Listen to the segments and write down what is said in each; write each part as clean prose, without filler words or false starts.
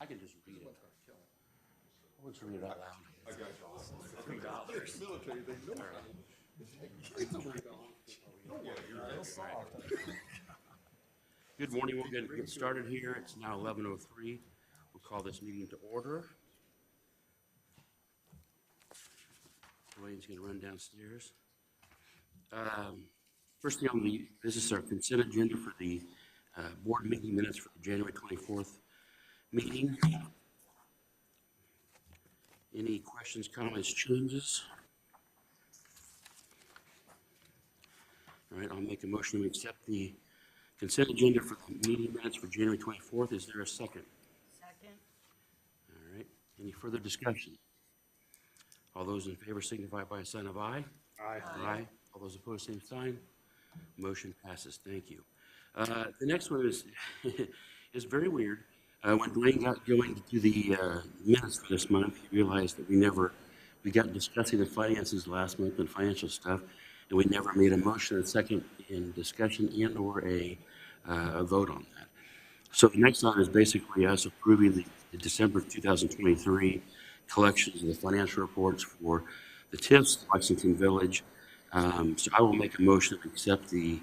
I can just read it. Let's read it out loud. I got you. $3. Military, they know. Good morning. We're going to get started here. It's now 11:03. We'll call this meeting to order. Dwayne's going to run downstairs. First thing on the business is our consent agenda for the board meeting minutes for the January 24th meeting. Any questions, comments, changes? All right, I'll make a motion to accept the consent agenda for the meeting minutes for January 24th. Is there a second? Second. All right, any further discussion? All those in favor signify by a sign of aye. Aye. Aye. All those opposed, same sign. Motion passes. Thank you. The next one is is very weird. When Dwayne got going to do the minutes for this month, he realized that we got discussing the finances last month and financial stuff, and we never made a motion, a second in discussion and or a vote on that. So the next item is basically us approving the December 2023 collections of the financial reports for the TIFs, Lexington Village. So I will make a motion to accept the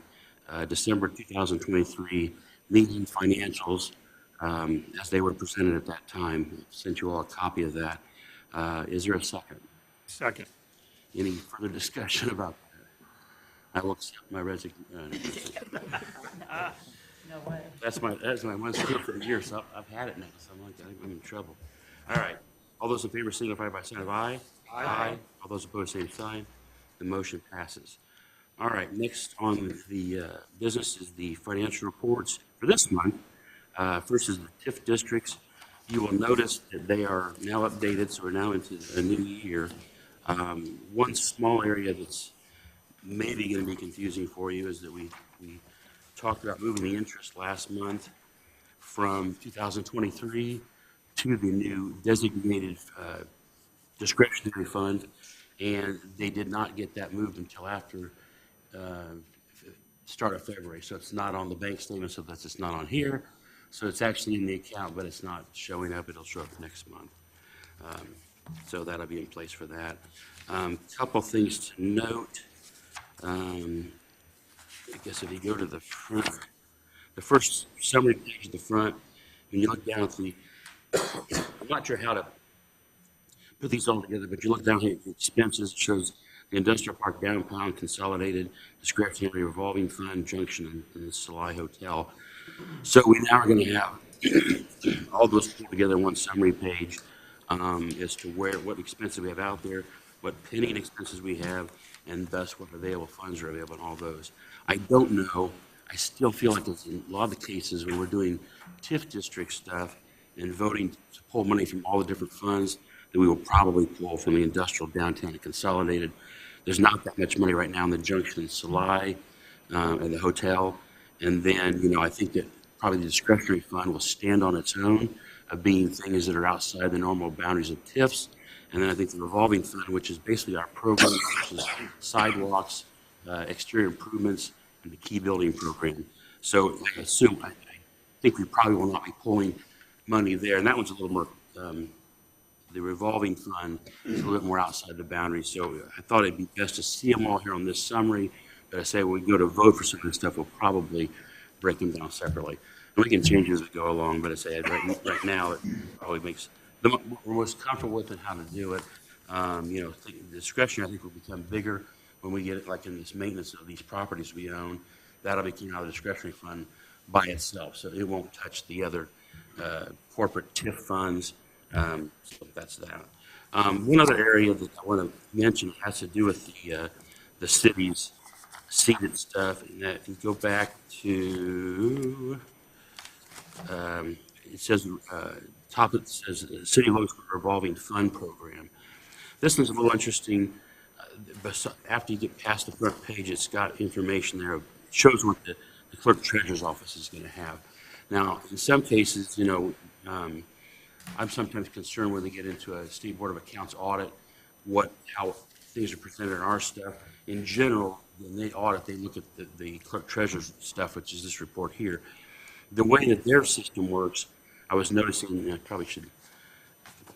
December 2023 meeting financials as they were presented at that time. I sent you all a copy of that. Is there a second? Second. Any further discussion about that? I will accept my resignation. No way. That's my one skill for the year, so I've had it now, so I'm in trouble. All right. All those in favor signify by sign of aye. Aye. All those opposed, same sign. The motion passes. All right. Next on the business is the financial reports for this month. First is the TIF districts. You will notice that they are now updated, so we're now into a new year. One small area that's maybe going to be confusing for you is that we talked about moving the interest last month from 2023 to the new designated discretionary fund, and they did not get that moved until after start of February. So it's not on the bank statement, so that's it's not on here. So it's actually in the account, but it's not showing up. It'll show up next month. So that'll be in place for that. Couple things to note. I guess if you go to the front, the first summary page at the front, when you look down at the, I'm not sure how to put these all together, but you look down here at the expenses, it shows the Industrial Park Downtown Consolidated Discretionary Revolving Fund, Junction, and the Salai Hotel. So we now are going to have all those put together in one summary page as to what expenses we have out there, what pending expenses we have, and thus what available funds are available in all those. I don't know. I still feel like it's in a lot of the cases when we're doing TIF district stuff and voting to pull money from all the different funds that we will probably pull from the Industrial Downtown and Consolidated. There's not that much money right now in the Junction and Salai and the hotel. And then, I think that probably the discretionary fund will stand on its own of being things that are outside the normal boundaries of TIFs. And then I think the revolving fund, which is basically our program, which is sidewalks, exterior improvements, and the key building program. So I assume, I think we probably will not be pulling money there. And that one's a little more, the revolving fund is a little bit more outside the boundaries. So I thought it'd be best to see them all here on this summary. But I say when we go to vote for some of this stuff, we'll probably break them down separately. And we can change as we go along, but I say right now it probably makes we're most comfortable with and how to do it. The discretion I think will become bigger when we get it like in this maintenance of these properties we own. That'll be out of the discretionary fund by itself, so it won't touch the other corporate TIF funds. So that's that. One other area that I want to mention has to do with the city's seated stuff, and that if you go back to it says top it says City Local Revolving Fund Program. This one's a little interesting. But after you get past the front page, it's got information there. It shows what the clerk treasurer's office is going to have. Now, in some cases, I'm sometimes concerned when they get into a State Board of Accounts audit, how things are presented in our stuff. In general, when they audit, they look at the clerk treasurer's stuff, which is this report here. The way that their system works, I was noticing, I probably should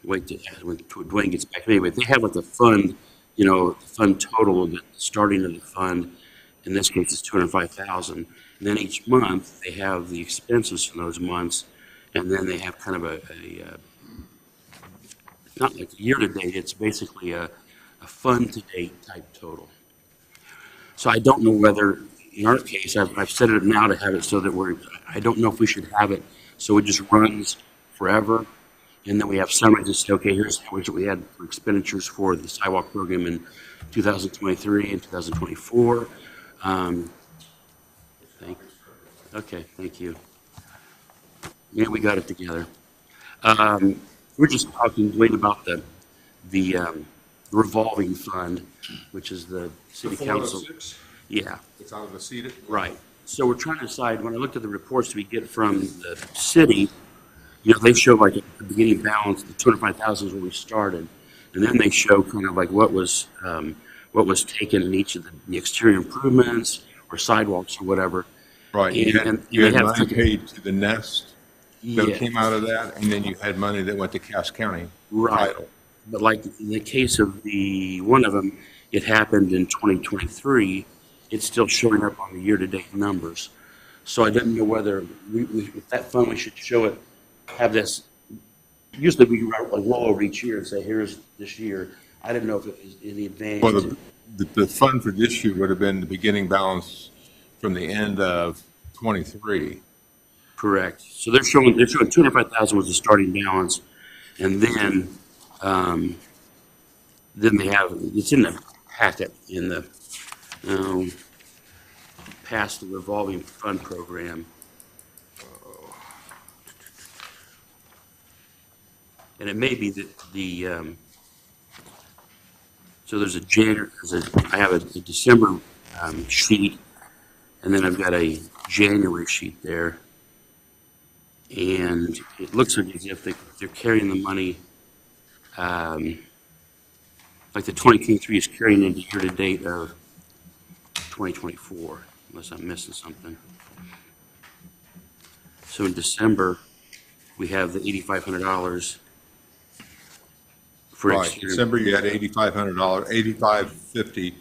wait to, when Dwayne gets back. Anyway, they have like the fund, the fund total, the starting of the fund, in this case, it's 205,000. And then each month, they have the expenses for those months, and then they have kind of not like year-to-date, it's basically a fund-to-date type total. So I don't know whether, in our case, I've set it up now to have it so that I don't know if we should have it so it just runs forever. And then we have summaries to say, okay, here's how much we had for expenditures for the sidewalk program in 2023 and 2024. Thank you. Yeah, we got it together. We're just talking late about the revolving fund, which is the city council. 406? Yeah, It's out of the seated? right. So we're trying to decide, when I looked at the reports we get from the city, they show like at the beginning balance, the 205,000 is where we started. And then they show kind of like what was taken in each of the exterior improvements or sidewalks or whatever. Right, you had they have money taken- paid to the Nest that Yeah. came out of that, and then you had money that went to Cass County. Right. Title. But like in the case of one of them, it happened in 2023. It's still showing up on the year-to-date numbers. So I didn't know whether with that fund, we should show it, have this. Usually we roll over each year and say, here's this year. I didn't know if it was any advantage. Well, the fund for this year would have been the beginning balance from the end of 23. Correct. So they're showing 205,000 was the starting balance, and then they have, it's in the packet in the past the revolving fund program. And it may be that so there's I have a December sheet, and then I've got a January sheet there. And it looks like as if they're carrying the money, like the 2023 is carrying into year-to-date of 2024, unless I'm missing something. So in December, we have the $8,500 for Right, exterior. December you had $8,500, $8,550.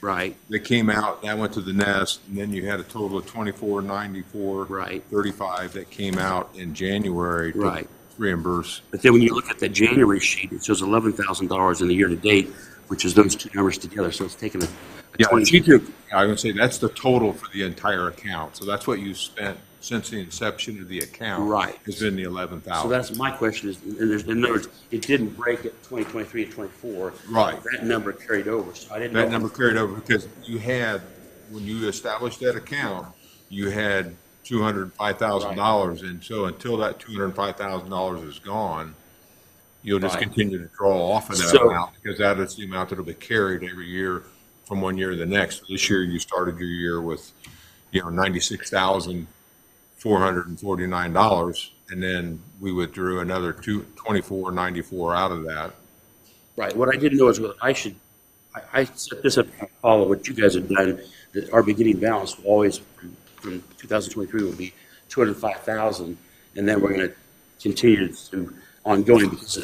Right, That came out, that went to the Nest, and then you had a total of 2494. Right. 35 that came out in January to Right. reimburse. but then when you look at the January sheet, it shows $11,000 in the year-to-date, which is those two numbers together, so it's taken a Yeah, 20. I would say that's the total for the entire account. So that's what you spent since the inception of the account. Right. Has been the So 11,000. that's my question is, in other words, it didn't break at 2023 and 24. Right. That number carried over, so I didn't know. That number carried over because you had, when you established that account, you had $205,000. And so until that $205,000 is gone, you'll just Right. continue to draw off of that So- amount because that is the amount that'll be carried every year from one year to the next. So this year you started your year with, $96,449, and then we withdrew another $24.94 out of that. Right, what I didn't know is whether I set this up to follow what you guys have done, that our beginning balance will always, from 2023 will be 205,000, and then we're gonna continue to ongoing, because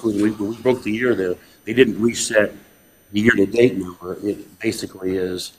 when we broke the year there, they didn't reset the year-to-date number. It basically is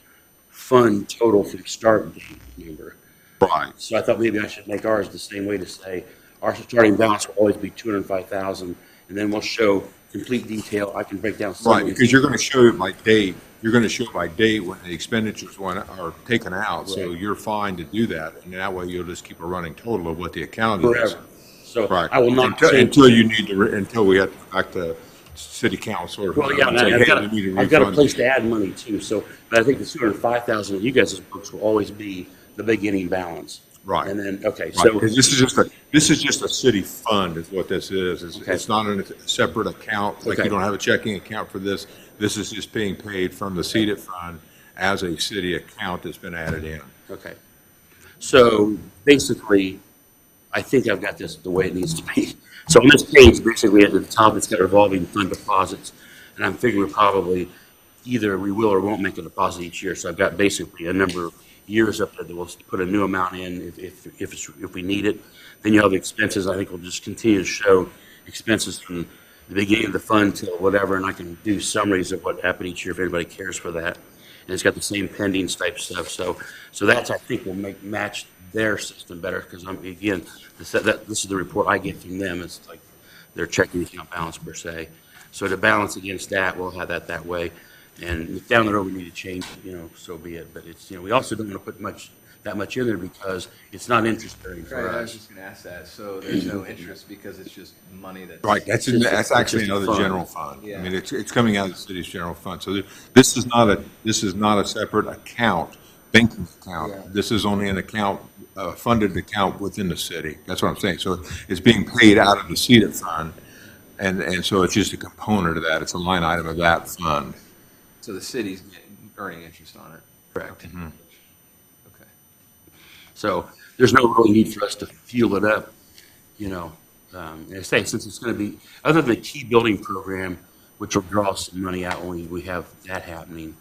fund total from start date number. Right. So I thought maybe I should make ours the same way to say, our starting balance will always be 205,000, and then we'll show complete detail. I can break down. Right, because you're going to show it by date. You're going to show by date when the expenditures are taken out. So Right. you're fine to do that. And that way you'll just keep a running total of what the account is. Forever. So Right. I will not Until, change. until you need to, until we have to go back to city council or. Well, yeah, and say, I've hey, got, we need to I've got a refund place it. to add money too, so, but I think the 205,000 in you guys' books will always be the beginning balance. Right. And then, okay, Right, so, because this is just a city fund is what this is. Okay. It's not a separate account, like Okay. you don't have a checking account for this. This is just being paid from the seated fund as a city account that's been added in. okay. So basically, I think I've got this the way it needs to be. So on this page, basically at the top, it's got revolving fund deposits, and I'm figuring probably either we will or won't make a deposit each year, so I've got basically a number years up there that we'll put a new amount in if we need it. Then you'll have expenses. I think we'll just continue to show expenses from the beginning of the fund till whatever, and I can do summaries of what happened each year if anybody cares for that. And it's got the same pendings type stuff. So that's, I think, will match their system better because again, this is the report I get from them. It's like their checking account balance per se. So to balance against that, we'll have that way. And if down the road we need to change it, so be it. But it's, we also don't want to put that much in there because it's not interest bearing for Right, I was us. just gonna ask that. So there's no interest because it's just money that's. Right, that's It's actually just a another fund. general fund. I Yeah. mean, it's coming out of the city's general fund. So this is not a separate account, banking account. Yeah. This is only an account, a funded account within the city. That's what I'm saying. So it's being paid out of the CEDA fund. And so it's just a component of that. It's a line item of that fund. So the city's earning interest on it. Correct. Okay. So there's no real need for us to fuel it up, And I say, since it's going to be, other than the key building program, which will draw some money out when we have that happening,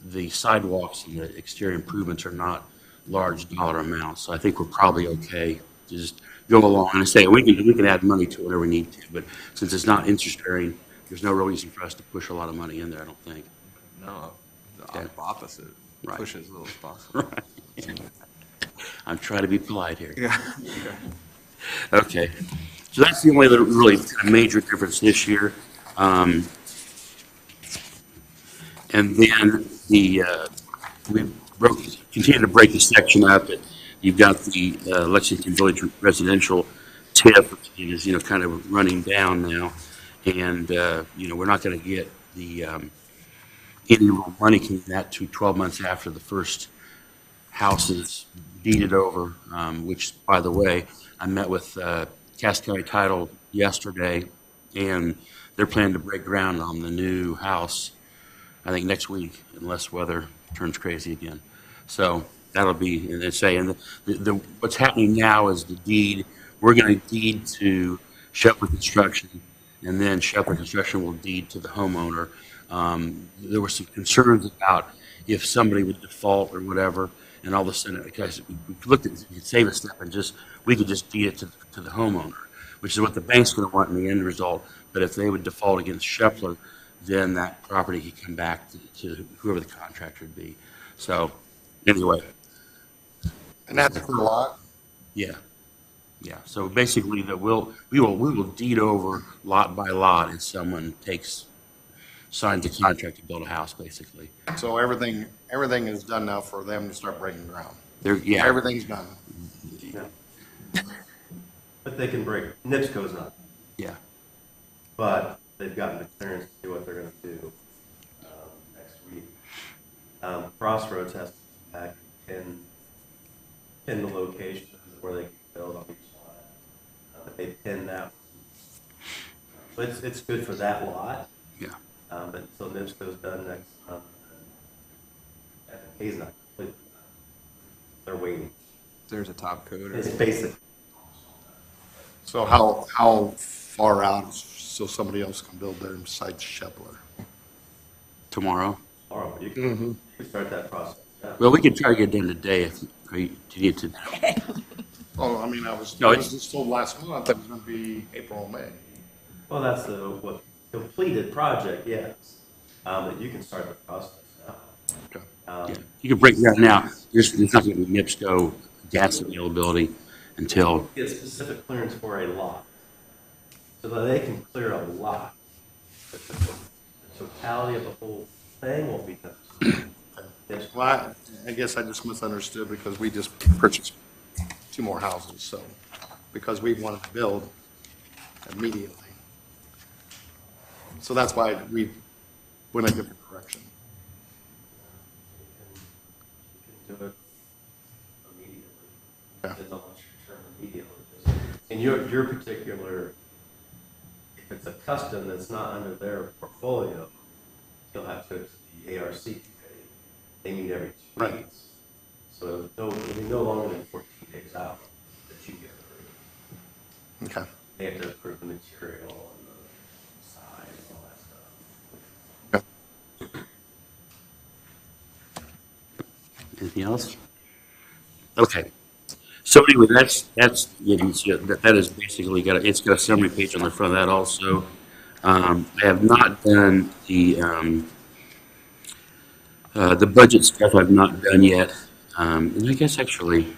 the sidewalks and the exterior improvements are not large dollar amounts. So I think we're probably okay to just go along. And I say, we can add money to it whenever we need to, but since it's not interest bearing, there's no real reason for us to push a lot of money in there, I don't think. No, the Okay. opposite. Right. Push as little as possible. I'm trying to be polite here. Yeah. Okay, so that's the only other really kind of major difference this year. And then we continue to break the section up. You've got the Lexington Village residential TIF, which is, kind of running down now. And, we're not going to get the any real money coming that to 12 months after the first house is deeded over, which, by the way, I met with Cass County Title yesterday, and they're planning to break ground on the new house, I think next week, unless weather turns crazy again. So that'll be, and they say, and what's happening now is the deed, we're going to deed to Shepherd Construction, and then Shepherd Construction will deed to the homeowner. There were some concerns about if somebody would default or whatever, and all of a sudden, because we looked at, we could save a step and we could just deed it to the homeowner, which is what the bank's going to want in the end result. But if they would default against Shepler, then that property could come back to whoever the contractor would be. So, anyway, And that's per lot? yeah. So basically, we will deed over lot by lot if someone signs a contract to build a house, basically. So everything is done now for them to start breaking ground. Yeah. Everything's done. But they can break, NIPSCO's not, Yeah. but they've gotten the clearance to do what they're gonna do, next week. Crossroads has to come back and pin the locations where they can build on each lot. But they pin that. So it's good for that lot, Yeah. but until NIPSCO's done next month, FFK's not complete. They're waiting. There's a top coat or. It's basic. So how far out so somebody else can build there besides Shepler? Tomorrow. Tomorrow, but you can start that process. Yeah. Well, we could try to get it done today if you need to. Oh, I mean, I was just told last month that it was gonna be April, or May. Well, that's the what completed project, yes. But you can start the process now. Okay. Yeah. You can break that now. There's not going to be NIPSCO gas availability until, Get specific clearance for a lot. So that they can clear a lot. But the totality of the whole thing won't be done. Yes. Well, I guess I just misunderstood because we just purchased 2 more houses, so, because we wanted to build immediately. So that's why we went a different direction. You can do it immediately. Yeah. Depends on what your term immediately is. In your particular, if it's a custom that's not under their portfolio, you'll have to go to the ARC committee. They meet every 2 Right. weeks. So it'll be no longer than 14 days out that you get approved. Okay. They have to approve the material and the size and all that stuff. anything else? Okay. So anyway, that is basically it's got a summary page on the front of that also. I have not done the budget stuff. I've not done yet. And I guess actually,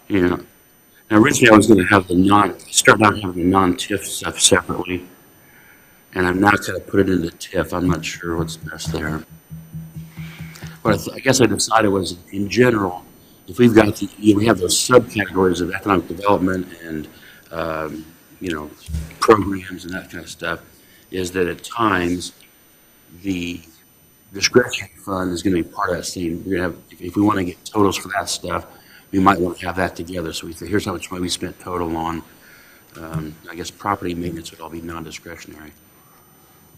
now originally I was going to have start out having the non-TIF stuff separately. And I'm now kind of put it into TIF. I'm not sure what's best there. What I guess I decided was, in general, if we've got we have those subcategories of economic development and programs and that kind of stuff, is that at times the discretionary fund is going to be part of that same. We're going to have, if we want to get totals for that stuff, we might want to have that together. So we say, here's how much money we spent total on. I guess property maintenance would all be non-discretionary.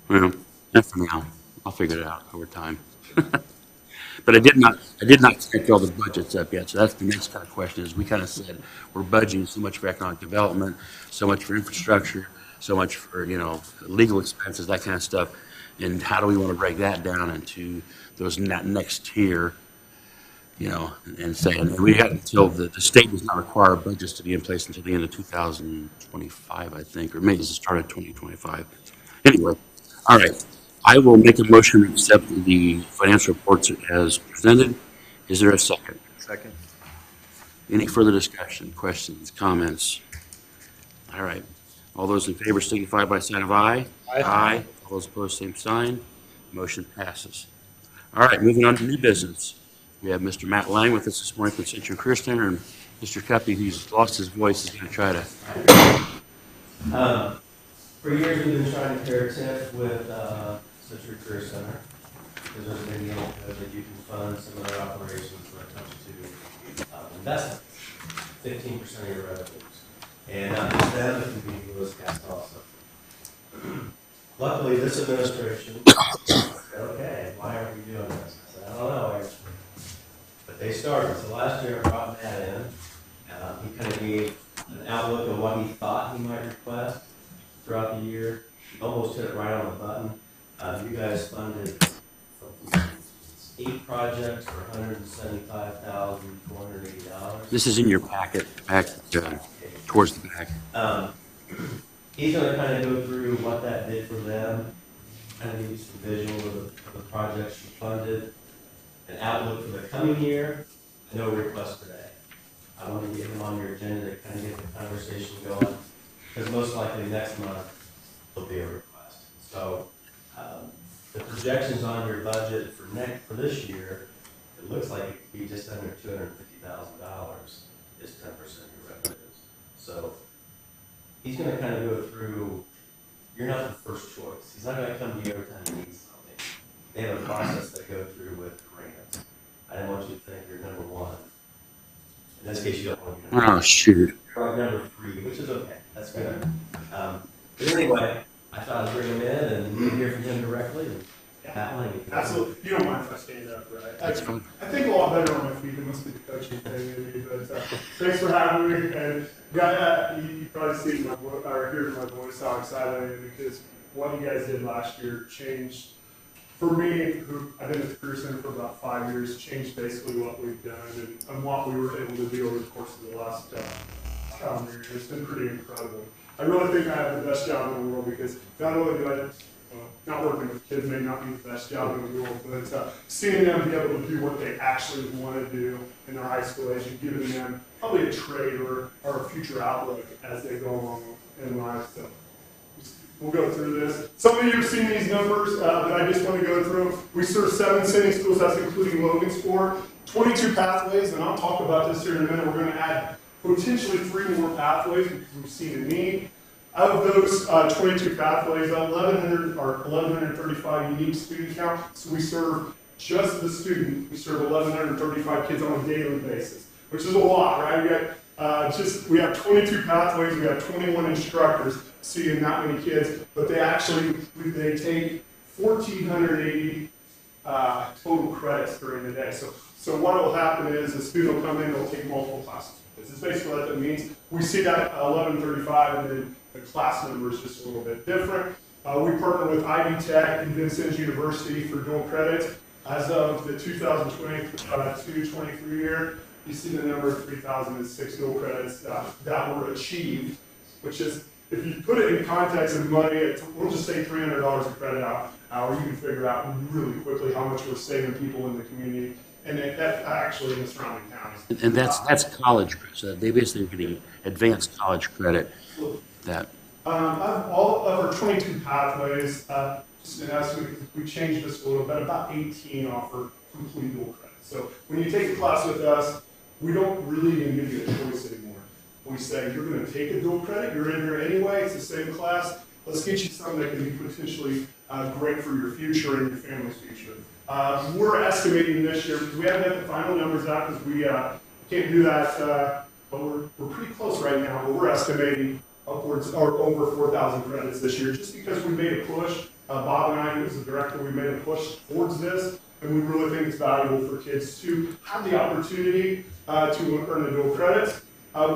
Well, not for now. I'll figure it out over time. But I did not connect all the budgets up yet. So that's the next kind of question is we kind of said we're budgeting so much for economic development, so much for infrastructure, so much for, legal expenses, that kind of stuff. And how do we want to break that down into those next tier, and say, and we had until the state does not require budgets to be in place until the end of 2025, I think, or maybe it's the start of 2025. Anyway, all right. I will make a motion to accept the financial reports as presented. Is there a second? Second. Any further discussion, questions, comments? All right. All those in favor signify by sign of aye. Aye. All those opposed, same sign. Motion passes. All right, moving on to new business. We have Mr. Matt Lang with us this morning from Century Career Center, and Mr. Cuppy, who's lost his voice, is going to try to. For years, we've been trying to pair TIF with Century Career Center, because there's a big deal that you can fund some of their operations when it comes to investments, 15% of your revenues. And not just them, it can be Lewis Cast also. Luckily, this administration said, okay, why aren't we doing this? I said, I don't know, actually. But they started. So last year, I brought Matt in. He kind of gave an outlook of what he thought he might request throughout the year. Almost hit it right on the button. You guys funded 8 projects for $175,480. This is in your packet, towards the back. He's going to kind of go through what that did for them, kind of give you some visual of the projects you funded, an outlook for the coming year, no request today. I want to get him on your agenda to kind of get the conversation going, because most likely next month will be a request. So the projections on your budget for this year, it looks like it could be just under $250,000 is 10% of your revenues. So he's going to kind of go through, you're not the first choice. He's not going to come to you every time you need something. They have a process they go through with grants. I didn't want you to think you're number one. In this case, you don't want to be number one. Oh, shoot. You're like number 3, which is okay. That's good. But anyway, I thought I'd bring him in and you can hear from him directly. And Absolutely. You don't mind if I stand up, right? That's fine. I think a lot better on my feet. It must be the coaching thing, maybe. But thanks for having me. And you probably see my voice, or hear my voice how excited I am, because what you guys did last year changed, for me, who I've been at the Career Center for about 5 years, changed basically what we've done and what we were able to do over the course of the last calendar year. It's been pretty incredible. I really think I have the best job in the world, because not only do I, not working with kids may not be the best job in the world, but seeing them be able to do what they actually want to do in their high school age and giving them probably a trade or a future outlook as they go along in life. So we'll go through this. Some of you have seen these numbers, but I just want to go through them. We serve 7 sending schools, that's including Logansport, 22 pathways, and I'll talk about this here in a minute. We're going to add potentially 3 more pathways because we've seen a need. Out of those 22 pathways, 1,135 unique student count. So we serve just the student. We serve 1,135 kids on a daily basis, which is a lot, right? We have 22 pathways. We have 21 instructors seeing that many kids, but they take 1,480 total credits during the day. So what will happen is a student will come in, they'll take multiple classes. This is basically what that means. We see that 1135, and then the class number is just a little bit different. We partner with Ivy Tech and Vincennes University for dual credits. As of the 2022-23 year, you see the number of 3,006 dual credits that were achieved, which is, if you put it in context of money, we'll just say $300 a credit hour, you can figure out really quickly how much we're saving people in the community, and that actually in the surrounding counties. And that's college credit. So they basically are getting advanced college credit. That Of all of our 22 pathways, just an estimate, we changed this a little bit, about 18 offer complete dual credit. So when you take a class with us, we don't really even give you a choice anymore. We say, you're going to take a dual credit, you're in here anyway, it's the same class, let's get you something that can be potentially great for your future and your family's future. We're estimating this year, because we haven't got the final numbers out, because we can't do that, but we're pretty close right now, but we're estimating upwards or over 4,000 credits this year, just because we made a push. Bob and I, who's the director, we made a push towards this, and we really think it's valuable for kids to have the opportunity to earn the dual credits.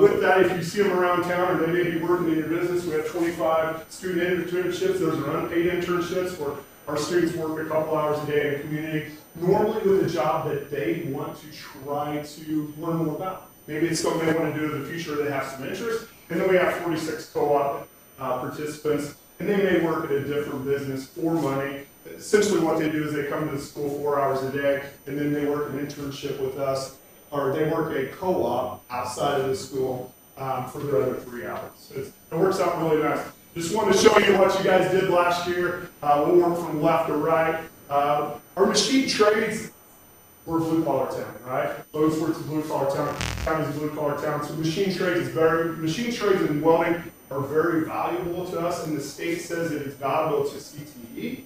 With that, if you see them around town, or they may be working in your business, we have 25 student internships. Those are unpaid internships where our students work a couple hours a day in the community, normally with a job that they want to try to learn more about. Maybe it's something they want to do in the future, they have some interest. And then we have 46 co-op participants, and they may work at a different business for money. Essentially what they do is they come to the school 4 hours a day, and then they work an internship with us, or they work a co-op outside of the school for the other 3 hours. So it works out really nice. Just wanted to show you what you guys did last year. We'll work from left to right. Our machine trades, we're a blue-collar town, right? Logansport's a blue-collar town, County's a blue-collar town. So machine trades and welding are very valuable to us, and the state says it is valuable to CTE.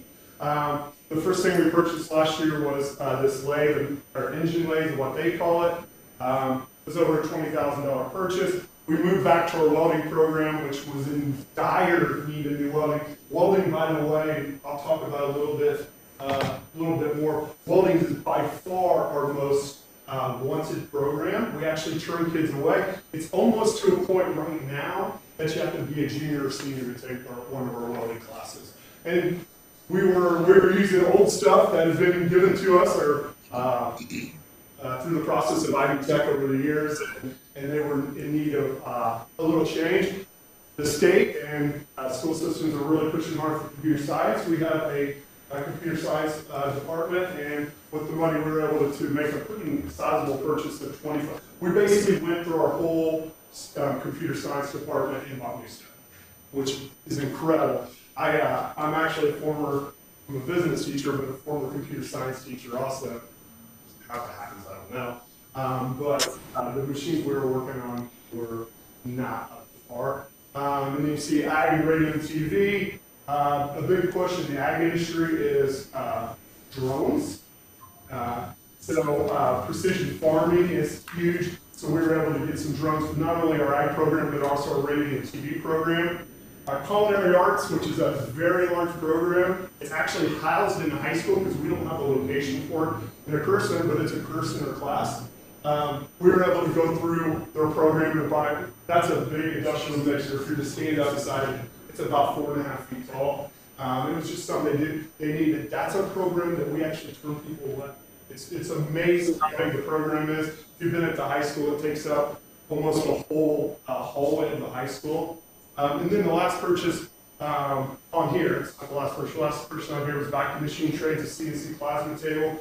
The first thing we purchased last year was this lathe, or engine lathe, what they call it. It was over a $20,000 purchase. We moved back to our welding program, which was in dire need of new welding. Welding, by the way, I'll talk about a little bit more. Welding is by far our most wanted program. We actually turn kids away. It's almost to a point right now that you have to be a junior or senior to take one of our welding classes. And we were using old stuff that has been given to us or through the process of Ivy Tech over the years, and they were in need of a little change. The state and school systems are really pushing hard for computer science. We have a computer science department, and with the money we were able to make a pretty sizable purchase of 25. We basically went through our whole computer science department in Mount which is incredible. I'm actually I'm a business teacher, but a former computer science teacher also. How it happens, I don't know. But the machines we were working on were not up to par. And you see ag and radio and TV. A big push in the ag industry is drones. So precision farming is huge. So we were able to get some drones for not only our ag program, but also our radio and TV program. Our culinary arts, which is a very large program, it's actually housed in the high school because we don't have a location for it in a career center, but it's a career center class. We were able to go through their program and buy, that's a big industrial mixer. If you just stand up beside it, it's about 4.5 feet tall. It was just something they needed. That's a program that we actually turn people away. It's amazing how big the program is. If you've been at the high school, it takes up almost a whole hallway of the high school. And then the last purchase on here, it's not the last purchase on here was back to machine trades, a CNC plasma table.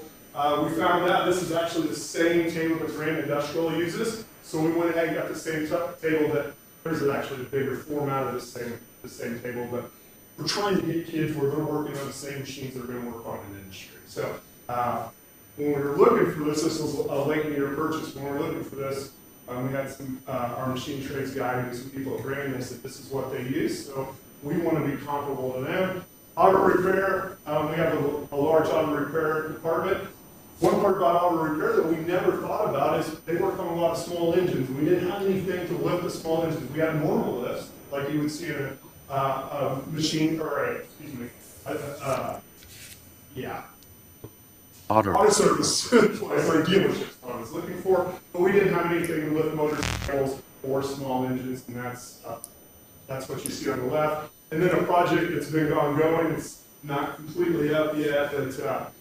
We found out this is actually the same table that Grand Industrial uses. So we went ahead and got the same table that, there's actually a bigger format of the same table, but we're trying to get kids where they're working on the same machines they're going to work on in the industry. So when we were looking for this was a late in the year purchase. When we were looking for this, we had some our machine trades guy and some people at Grand, they said this is what they use, so we want to be comparable to them. Auto repair, we have a large auto repair department. One part about auto repair that we never thought about is they work on a lot of small engines. We didn't have anything to lift the small engines. We had normal lifts, like you would see in a machine, or auto service place or dealerships I was looking for, but we didn't have anything to lift motorcycles or small engines, and that's what you see on the left. And then a project that's been ongoing, it's not completely up yet, but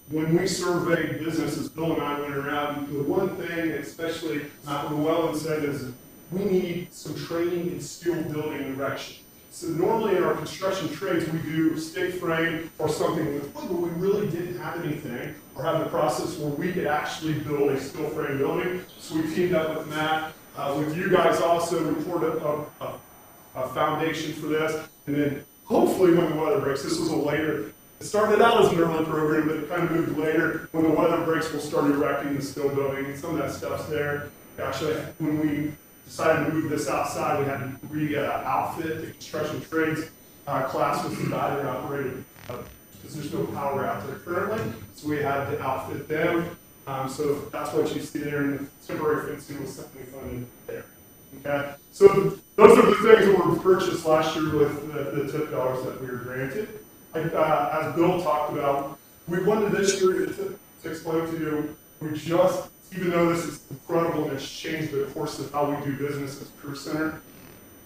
when we surveyed businesses, Bill and I went around, the one thing, especially Matt Llewellyn said, is we need some training in steel building erection. So normally in our construction trades, we do stick frame or something with wood, but we really didn't have anything or have the process where we could actually build a steel frame building. So we teamed up with Matt, with you guys also, we poured a foundation for this. And then hopefully when the weather breaks, this was a later, it started out as an early program, but it kind of moved later. When the weather breaks, we'll start erecting the steel building. Some of that stuff's there. Actually, when we decided to move this outside, we had to re-outfit the construction trades class with some battery operated, because there's no power out there currently. So we had to outfit them. So that's what you see there, and the temporary fencing was something funded there. Okay, so those are the things that were purchased last year with the TIP dollars that we were granted. As Bill talked about, we wanted this year to explain to you, we just, even though this is incredible and it's changed the course of how we do business as Career Center,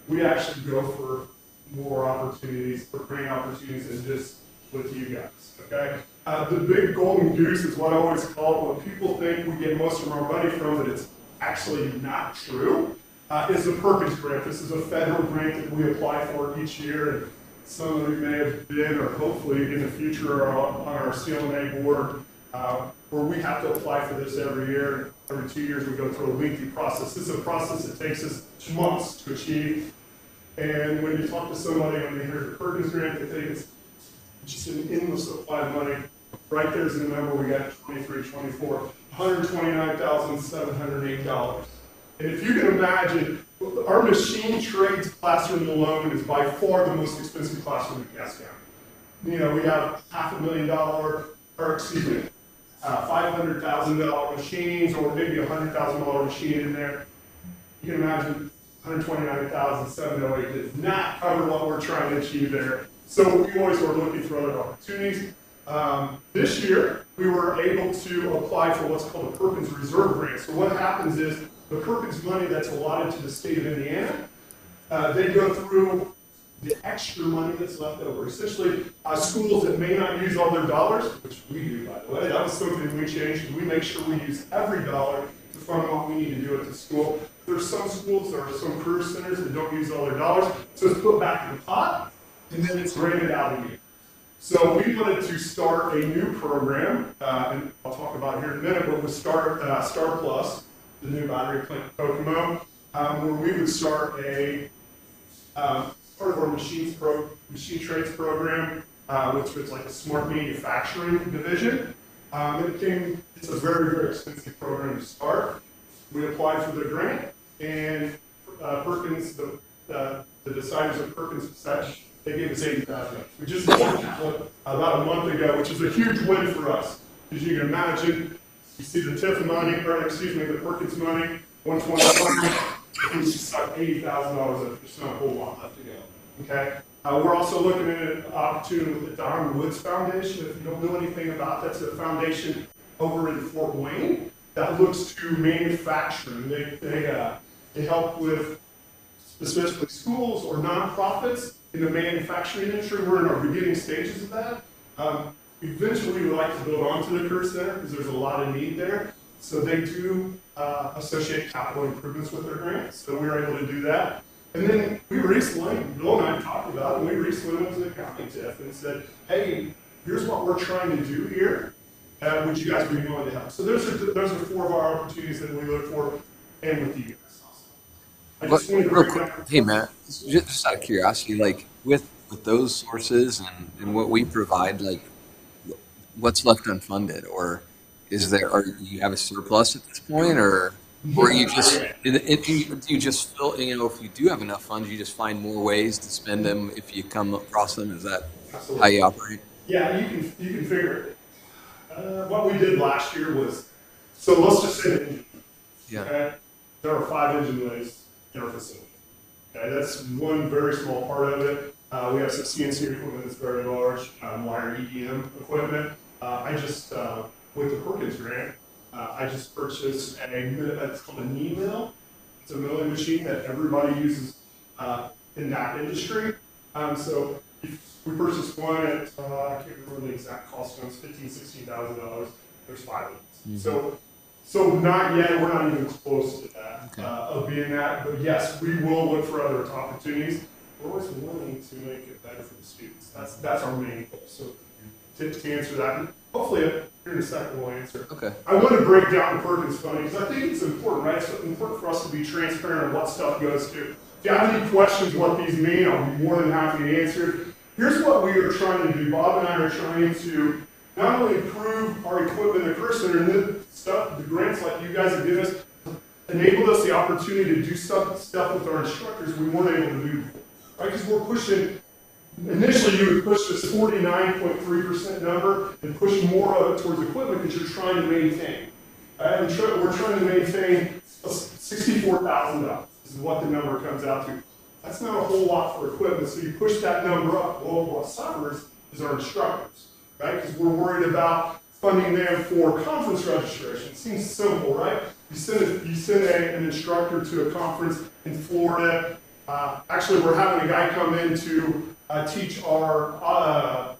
we actually go for more opportunities, for grant opportunities than just with you guys, okay? The big golden goose is what I always call it, what people think we get most of our money from, but it's actually not true, is the Perkins Grant. This is a federal grant that we apply for each year, and some of you may have been, or hopefully in the future, are on our CLNA board, where we have to apply for this every year. Every 2 years, we go through a lengthy process. This is a process that takes us months to achieve. And when you talk to somebody, when they hear the Perkins Grant, they think it's just an endless supply of money. Right there's the number we got, 23-24, $129,708. And if you can imagine, our machine trades classroom alone is by far the most expensive classroom in Cass County. You know, we have $500,000 machines, or maybe $100,000 machine in there. You can imagine $129,708 does not cover what we're trying to achieve there. So we always were looking for other opportunities. This year, we were able to apply for what's called a Perkins Reserve Grant. So what happens is, the Perkins money that's allotted to the state of Indiana, they go through the extra money that's left over. Essentially, schools that may not use all their dollars, which we do, by the way, that was something we changed. We make sure we use every dollar to fund what we need to do at the school. There's some schools, there are some career centers that don't use all their dollars, so it's put back in the pot, and then it's granted out again. So we wanted to start a new program, and I'll talk about it here in a minute, but with Star Plus, the new battery plant in Kokomo, where we would start a part of our machine trades program, which was like a smart manufacturing division. It's a very, very expensive program to start. We applied for the grant, and Perkins, the deciders of Perkins Research, they gave us $80,000. We just about a month ago, which is a huge win for us. As you can imagine, you see the TIF money, or excuse me, the Perkins money, 125. It's just like $80,000. There's not a whole lot left to go. Okay. We're also looking at an opportunity with the Don Woods Foundation. If you don't know anything about that, it's a foundation over in Fort Wayne that looks to manufacturing. They help with specifically schools or nonprofits in the manufacturing industry. We're in our beginning stages of that. Eventually, we'd like to build onto the Career Center because there's a lot of need there. So they do associate capital improvements with their grants. So we were able to do that. And then we recently, Bill and I talked about it, and we recently went to the county TIF and said, hey, here's what we're trying to do here. Would you guys be willing to help? So those are 4 of our opportunities that we look for, and with you guys also. I just wanted to Real bring quick, that- hey Matt, just out of curiosity, like with those sources and what we provide, like what's left unfunded, or is there, or do you have a surplus at this point, or you just you just fill, you know, if you do have enough funds, you just find more ways to spend them if you come across them? Is that how you operate? Yeah, you can figure it. What we did last year was, so let's just say that, Yeah. okay, there are 5 engine lays in our facility. Okay, that's one very small part of it. We have some CNC equipment that's very large, wire EDM equipment. I just, with the Perkins grant, I just purchased it's called a knee mill. It's a milling machine that everybody uses in that industry. So We purchased one at, I can't remember the exact cost, it was $15,000-$16,000. There's 5 of them. So not yet, we're not even close to that, of being that, but yes, we will look for other opportunities. We're always willing to make it better for the students. That's our main goal. So to answer that, and hopefully here in a second we'll answer. Okay. I want to break down the Perkins funding because I think it's important, right? It's important for us to be transparent on what stuff goes to. If you have any questions what these mean, I'll be more than happy to answer. Here's what we are trying to do. Bob and I are trying to not only improve our equipment at Career Center and the stuff, the grants like you guys have given us, enabled us the opportunity to do stuff with our instructors we weren't able to do before. Right? Because we're pushing, initially you would push this 49.3% number and push more of it towards equipment because you're trying to maintain. And we're trying to maintain $64,000 is what the number comes out to. That's not a whole lot for equipment, so you push that number up. Well, what suffers is our instructors, right? Because we're worried about funding them for conference registration. It seems simple, right? You send an instructor to a conference in Florida. Actually, we're having a guy come in to teach our auto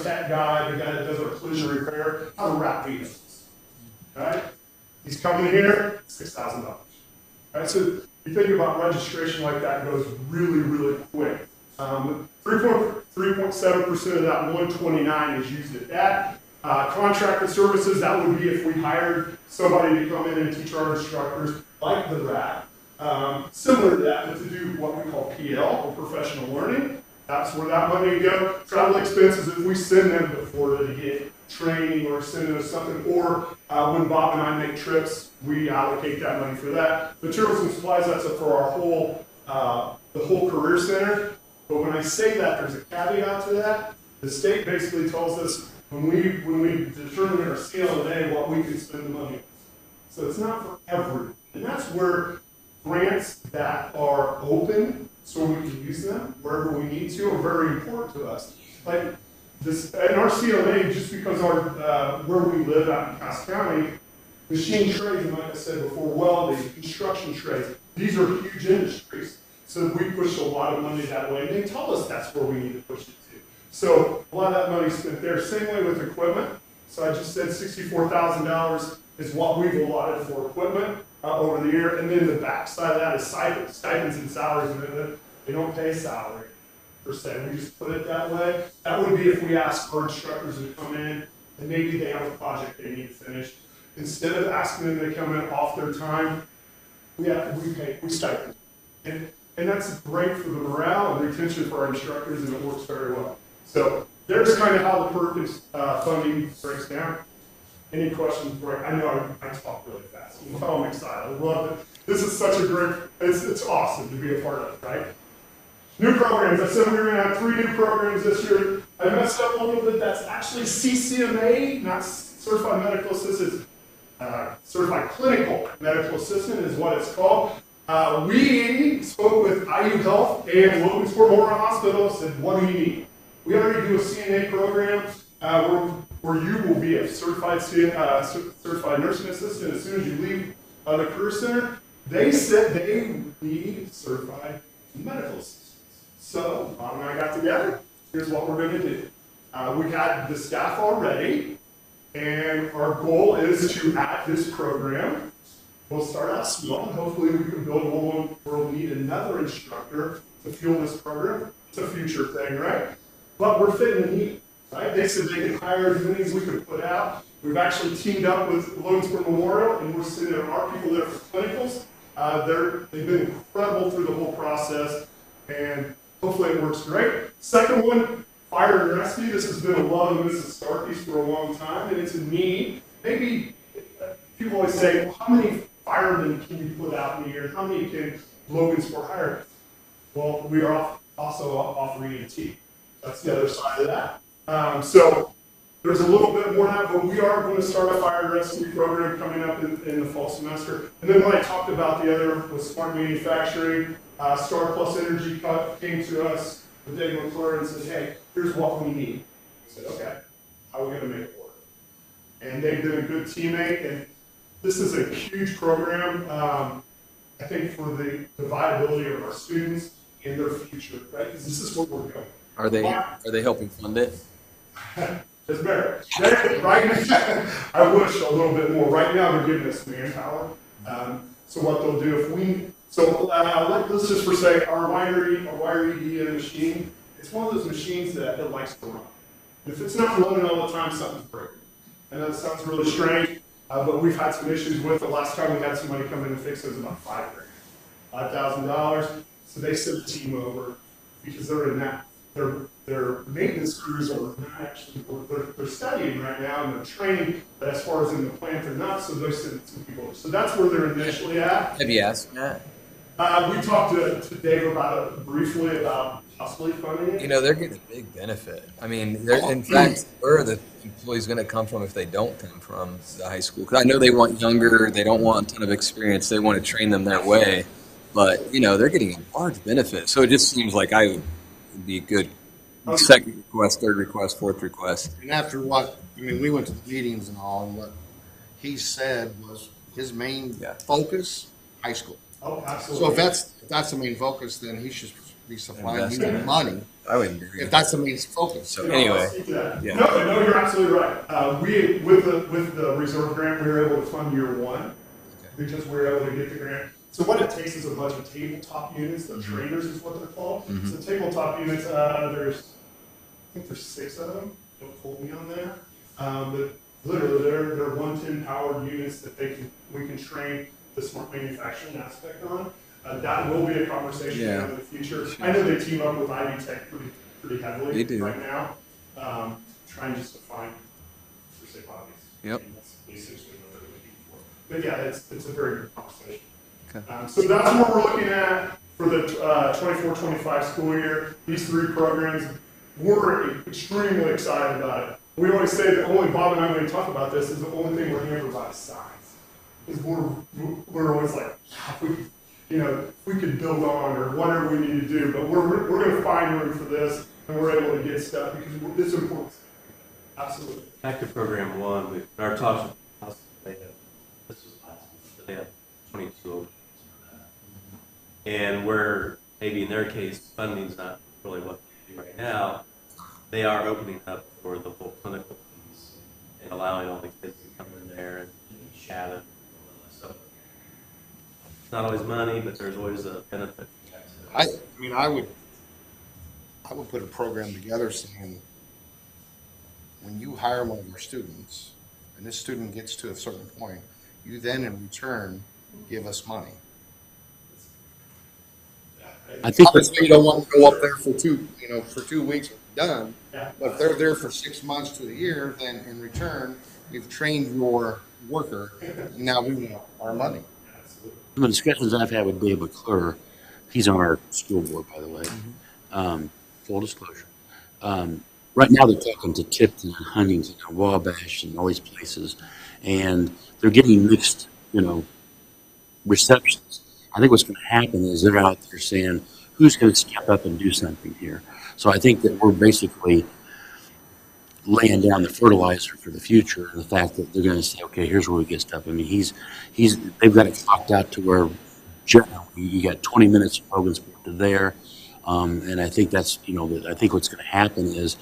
tech guy, the guy that does our collision repair, how to wrap vehicles. Right? He's coming here, $6,000. Right? So you think about registration like that goes really, really quick. 3.7% of that 129 is used at that. Contracted services, that would be if we hired somebody to come in and teach our instructors, like the RAC. Similar to that, but to do what we call PL, or professional learning. That's where that money goes. Travel expenses, if we send them to Florida to get training or send them something, or when Bob and I make trips, we allocate that money for that. Materials and supplies, that's for our whole, the whole Career Center. But when I say that, there's a caveat to that. The state basically tells us when we determine in our CLA what we can spend the money on. So it's not for everyone. And that's where grants that are open so we can use them wherever we need to are very important to us. Like this, in our CLA, just because our where we live out in Cass County, machine trades, and like I said before, welding, construction trades, these are huge industries. So we push a lot of money that way. They tell us that's where we need to push it to. So a lot of that money spent there. Same way with equipment. So I just said $64,000 is what we've allotted for equipment over the year. And then the back side of that is stipends and salaries. And they don't pay salary per se. We just put it that way. That would be if we ask our instructors to come in and maybe they have a project they need finished. Instead of asking them to come in off their time, we stipend. And that's great for the morale and retention for our instructors, and it works very well. So there's kind of how the Perkins funding breaks down. Any questions? I know I talk really fast. You know, I'm excited. I love it. This is such a great, it's awesome to be a part of, right? New programs. I said we were going to have 3 new programs this year. I messed up a little bit. That's actually CCMA, not Certified Medical Assistant. Certified Clinical Medical Assistant is what it's called. We spoke with IU Health and Logansport Memorial Hospital, said, what do you need? We already do a CNA program where you will be a certified nursing assistant as soon as you leave the Career Center. They said they need certified medical assistants. So Bob and I got together. Here's what we're going to do. We had the staff already, and our goal is to add this program. We'll start out small, and hopefully we can build one where we'll need another instructor to fuel this program. It's a future thing, right? But we're fitting the need, right? They said they could hire as many as we could put out. We've actually teamed up with Logansport Memorial, and we're sending our people there for clinicals. They've been incredible through the whole process, and hopefully it works great. Second one, fire and rescue. This has been a love of Mrs. Starkey's for a long time, and it's a need. Maybe people always say, well, how many firemen can you put out in a year? How many can Logansport hire? Well, we are also offering EMT. That's the other side of that. So there's a little bit more of that, but we are going to start a fire and rescue program coming up in the fall semester. And then when I talked about the other with smart manufacturing, Star Plus Energy came to us with Dave McClure and said, hey, here's what we need. I said, okay, how are we going to make it work? And they've been a good teammate, and this is a huge program, I think, for the viability of our students and their future, right? Because this is where we're going. Are they helping fund it? It's better. Right now, I wish a little bit more. Right now, they're giving us manpower. So what they'll do if we, let's just for say our wire ED machine, it's one of those machines that it likes to run. And if it's not running all the time, something's breaking. I know it sounds really strange, but we've had some issues with it. Last time we had somebody come in and fix it was about $5,000. So they sent a team over because they're in that. Their maintenance crews are not actually, they're studying right now and they're training, but as far as in the plant, they're not, so they sent some people. So that's where they're initially at. Have you asked Matt? We talked to Dave about it briefly about possibly funding it. You know, they're getting a big benefit. I mean, in fact, where are the employees going to come from if they don't come from the high school? Because I know they want younger, they don't want a ton of experience, they want to train them that way. But, you know, they're getting a large benefit. So it just seems like I would be a good second request, third request, fourth request. And after what, I mean, we went to the meetings and all, and what he said was his main focus, high school. Oh, absolutely. So if that's the main focus, then he should be supplying you Investing. with money, I would agree. if that's the main focus. So anyway, Yeah. No, you're absolutely right. We with the reserve grant, we were able to fund year one because we were able to get the grant. So what it takes is a bunch of tabletop units. The trainers is what they're called. So tabletop units, I think there's 6 of them. Don't quote me on that. But literally, they're 110 powered units that we can train the smart manufacturing aspect on. That will be a conversation in the future. I know they team up with Ivy Tech pretty heavily They do. right now, trying just to find, for say, hobbies. Yep. And that's essentially what they're looking for. But yeah, it's a very good conversation. Okay. So that's what we're looking at for the 24-25 school year. These 3 programs, we're extremely excited about it. We always say that only Bob and I, when we talk about this, is the only thing we're hampered by is size. Is we're always like, if we could build on or whatever we need to do, but we're going to find room for this, and we're able to get stuff because it's important. Absolutely. Back to program 1, in our talks with the house, this was last month, but they had 22 openings for that. And where maybe in their case, funding's not really what they do right now, they are opening up for the full clinical piece and allowing all the kids to come in there and chat and all that stuff. It's not always money, but there's always a benefit. I would put a program together saying, when you hire one of our students, and this student gets to a certain point, you then in return give us money. I think Obviously, you don't want to go up there for 2 weeks and be done. Yeah. But if they're there for 6 months to a year, then in return, you've trained your worker, and now we want our money. Some of the discussions I've had with Dave McClure, he's on our school board, by the way. Full disclosure. Right now, they're talking to Tipton and Huntington and Wabash and all these places, and they're getting mixed, receptions. I think what's going to happen is they're out there saying, who's going to step up and do something here? So I think that we're basically laying down the fertilizer for the future, and the fact that they're going to say, okay, here's where we get stuff. I mean, they've got it clocked out to where generally you got 20 minutes of Logansport to there, and I think that's, I think what's going to happen is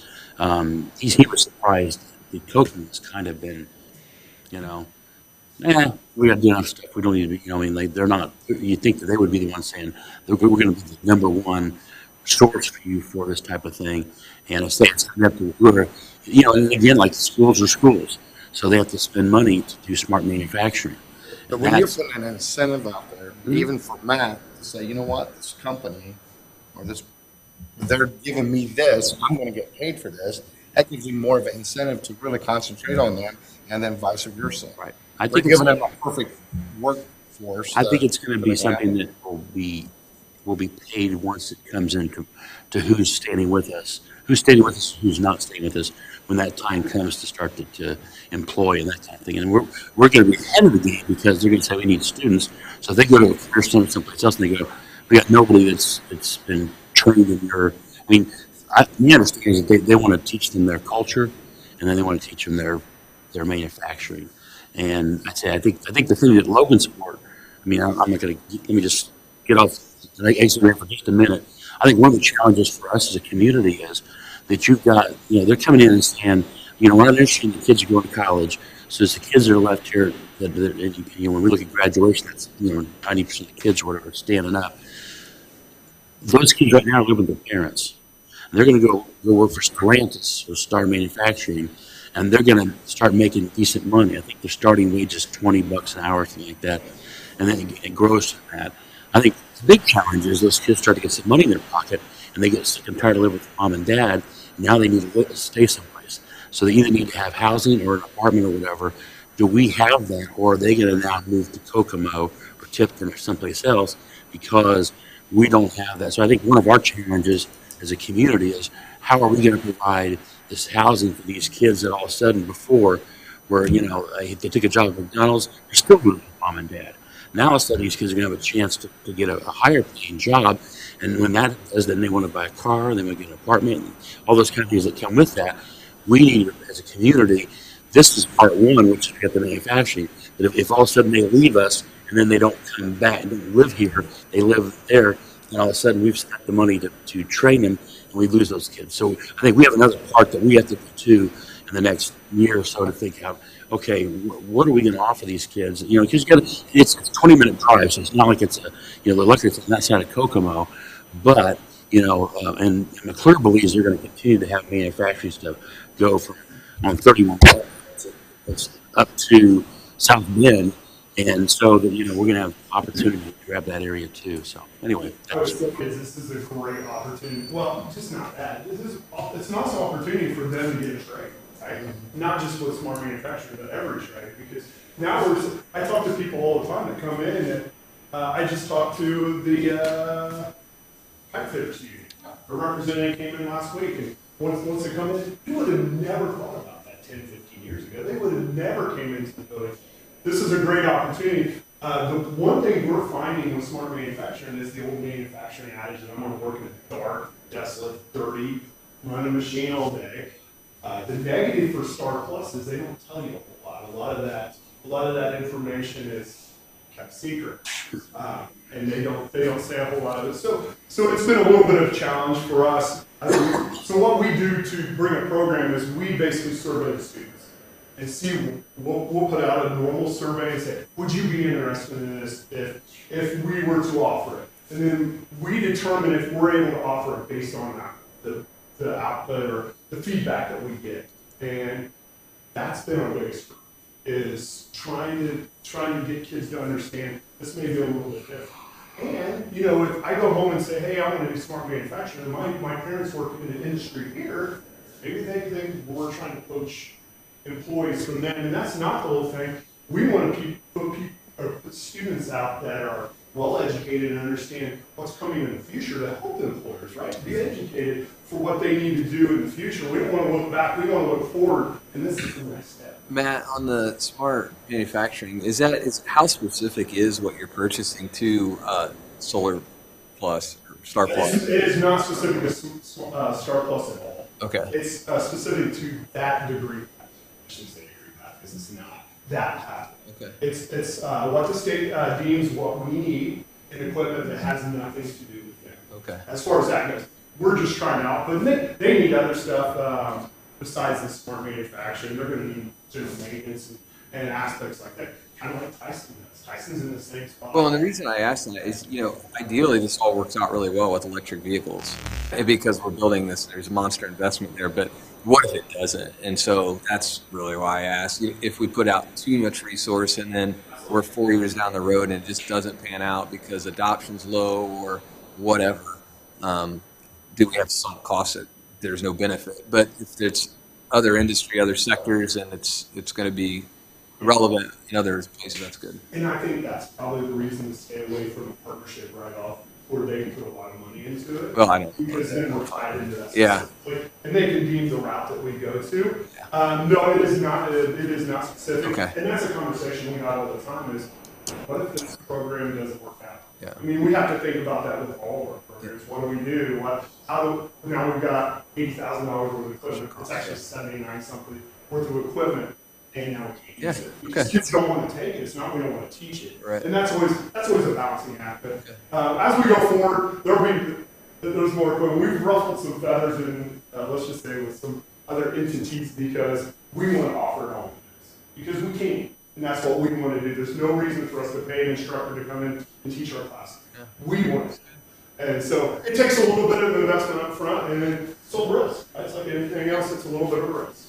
he was surprised the coaching has kind of been, we got to do enough stuff. We don't need to be, they're not, you think that they would be the ones saying, we're going to be the number one source for you for this type of thing. And I say it's up to whoever, and again, like schools are schools. So they have to spend money to do smart manufacturing. But when you're putting an incentive out there, even for Matt, to say, you know what, this company or they're giving me this, I'm going to get paid for this, that gives you more of an incentive to really concentrate on them, and then vice versa. Right. I We're think it's, giving them a perfect workforce. I think it's going to be something that will be paid once it comes into to who's standing with us, who's not staying with us when that time comes to start to employ and that kind of thing. And we're going to be ahead of the game because they're going to say we need students. So if they go to a career center someplace else and they go, we got nobody that's been trained in your. I mean, my understanding is that they want to teach them their culture, and then they want to teach them their manufacturing. And I think the thing that Logansport, I'm not going to let me just get off the exit for just a minute. I think one of the challenges for us as a community is that you've got, they're coming in and saying, we're not interested in the kids who are going to college. So it's the kids that are left here when we look at graduation, that's, 90% of the kids or whatever are standing up. Those kids right now live with their parents. And they're going to go work for Stellantis or Star Manufacturing, and they're going to start making decent money. I think their starting wage is $20 an hour, something like that. And then it grows from that. I think the big challenge is those kids start to get some money in their pocket, and they get sick and tired of living with mom and dad. Now they need to stay someplace. So they either need to have housing or an apartment or whatever. Do we have that, or are they going to now move to Kokomo or Tipton or someplace else because we don't have that? So I think one of our challenges as a community is how are we going to provide this housing for these kids that all of a sudden before where, they took a job at McDonald's, they're still moving with mom and dad. Now all of a sudden these kids are going to have a chance to get a higher paying job. And when that does, then they want to buy a car, they want to get an apartment, and all those kind of things that come with that. We need, as a community, this is part one, which is get the manufacturing. But if all of a sudden they leave us and then they don't come back and don't live here, they live there, and all of a sudden we've spent the money to train them, and we lose those kids. So I think we have another part that we have to do in the next year or so to think out, okay, what are we going to offer these kids? Because it's a 20-minute drive, so it's not like it's the electric's on that side of Kokomo, but and McClure believes they're going to continue to have manufacturing stuff go from on 31 up to South Bend, and so that we're going to have opportunity to grab that area too. So anyway, This is a great opportunity. Well, just not that. It's an also opportunity for them to get a trade, right? Not just with smart manufacturing, but every trade. Because now I talk to people all the time that come in, and I just talked to the pipe fitters union. A representative came in last week, and once they come in, you would have never thought about that 10, 15 years ago. They would have never came into the building. This is a great opportunity. The one thing we're finding with smart manufacturing is the old manufacturing adage that I'm going to work in the dark, desolate, dirty, run a machine all day. The negative for Star Plus is they don't tell you a whole lot. A lot of that information is kept secret, and they don't say a whole lot of it. So it's been a little bit of a challenge for us. So what we do to bring a program is we basically survey the students and see. We'll put out a normal survey and say, would you be interested in this if we were to offer it? And then we determine if we're able to offer it based on that, the output or the feedback that we get. And that's been our biggest group, is trying to get kids to understand this may be a little bit different. And, if I go home and say, hey, I want to do smart manufacturing, and my parents work in an industry here, maybe they think we're trying to poach employees from them. And that's not the whole thing. We want to put students out that are well-educated and understand what's coming in the future to help employers, right? To be educated for what they need to do in the future. We don't want to look back. We want to look forward, and this is the next step. Matt, on the smart manufacturing, how specific is what you're purchasing to Solar Plus or Star Plus? It is not specific to Star Plus at all. Okay. It's specific to that degree path. I shouldn't say degree path because it's not that path. Okay. It's what the state deems what we need in equipment that has nothing to do with them. Okay. As far as that goes, we're just trying to output. They need other stuff besides the smart manufacturing. They're going to need general maintenance and aspects like that, kind of like Tyson does. Tyson's in the same spot. Well, and the reason I asked that is, ideally this all works out really well with electric vehicles, and because we're building this, there's a monster investment there. But what if it doesn't? And so that's really why I asked. If we put out too much resource and then we're 4 years down the road and it just doesn't pan out because adoption's low or whatever, do we have to sunk costs that there's no benefit? But if it's other industry, other sectors, and it's going to be relevant in other places, that's good. And I think that's probably the reason to stay away from a partnership right off, where they can put a lot of money into it. Well, I know. Because then we're tied into that. Yeah. And they can deem the route that we go to. No, it is not. It is not specific. Okay. And that's a conversation we have all the time. Is what if this program doesn't work out? Yeah. I mean, we have to think about that with all of our programs. What do we do? Now we've got $80,000 worth of equipment. It's actually 79 something worth of equipment. and now we can't Yeah, use it. okay. Because kids don't want to take it. It's not we don't want to teach it. Right. And that's always a balancing act. But as we go forward, there's more equipment. We've ruffled some feathers and let's just say with some other entities because we want to offer it all because we can. And that's what we want to do. There's no reason for us to pay an instructor to come in and teach our classes. We want it. And so it takes a little bit of investment up front and then it's a risk. It's like anything else, it's a little bit of a risk.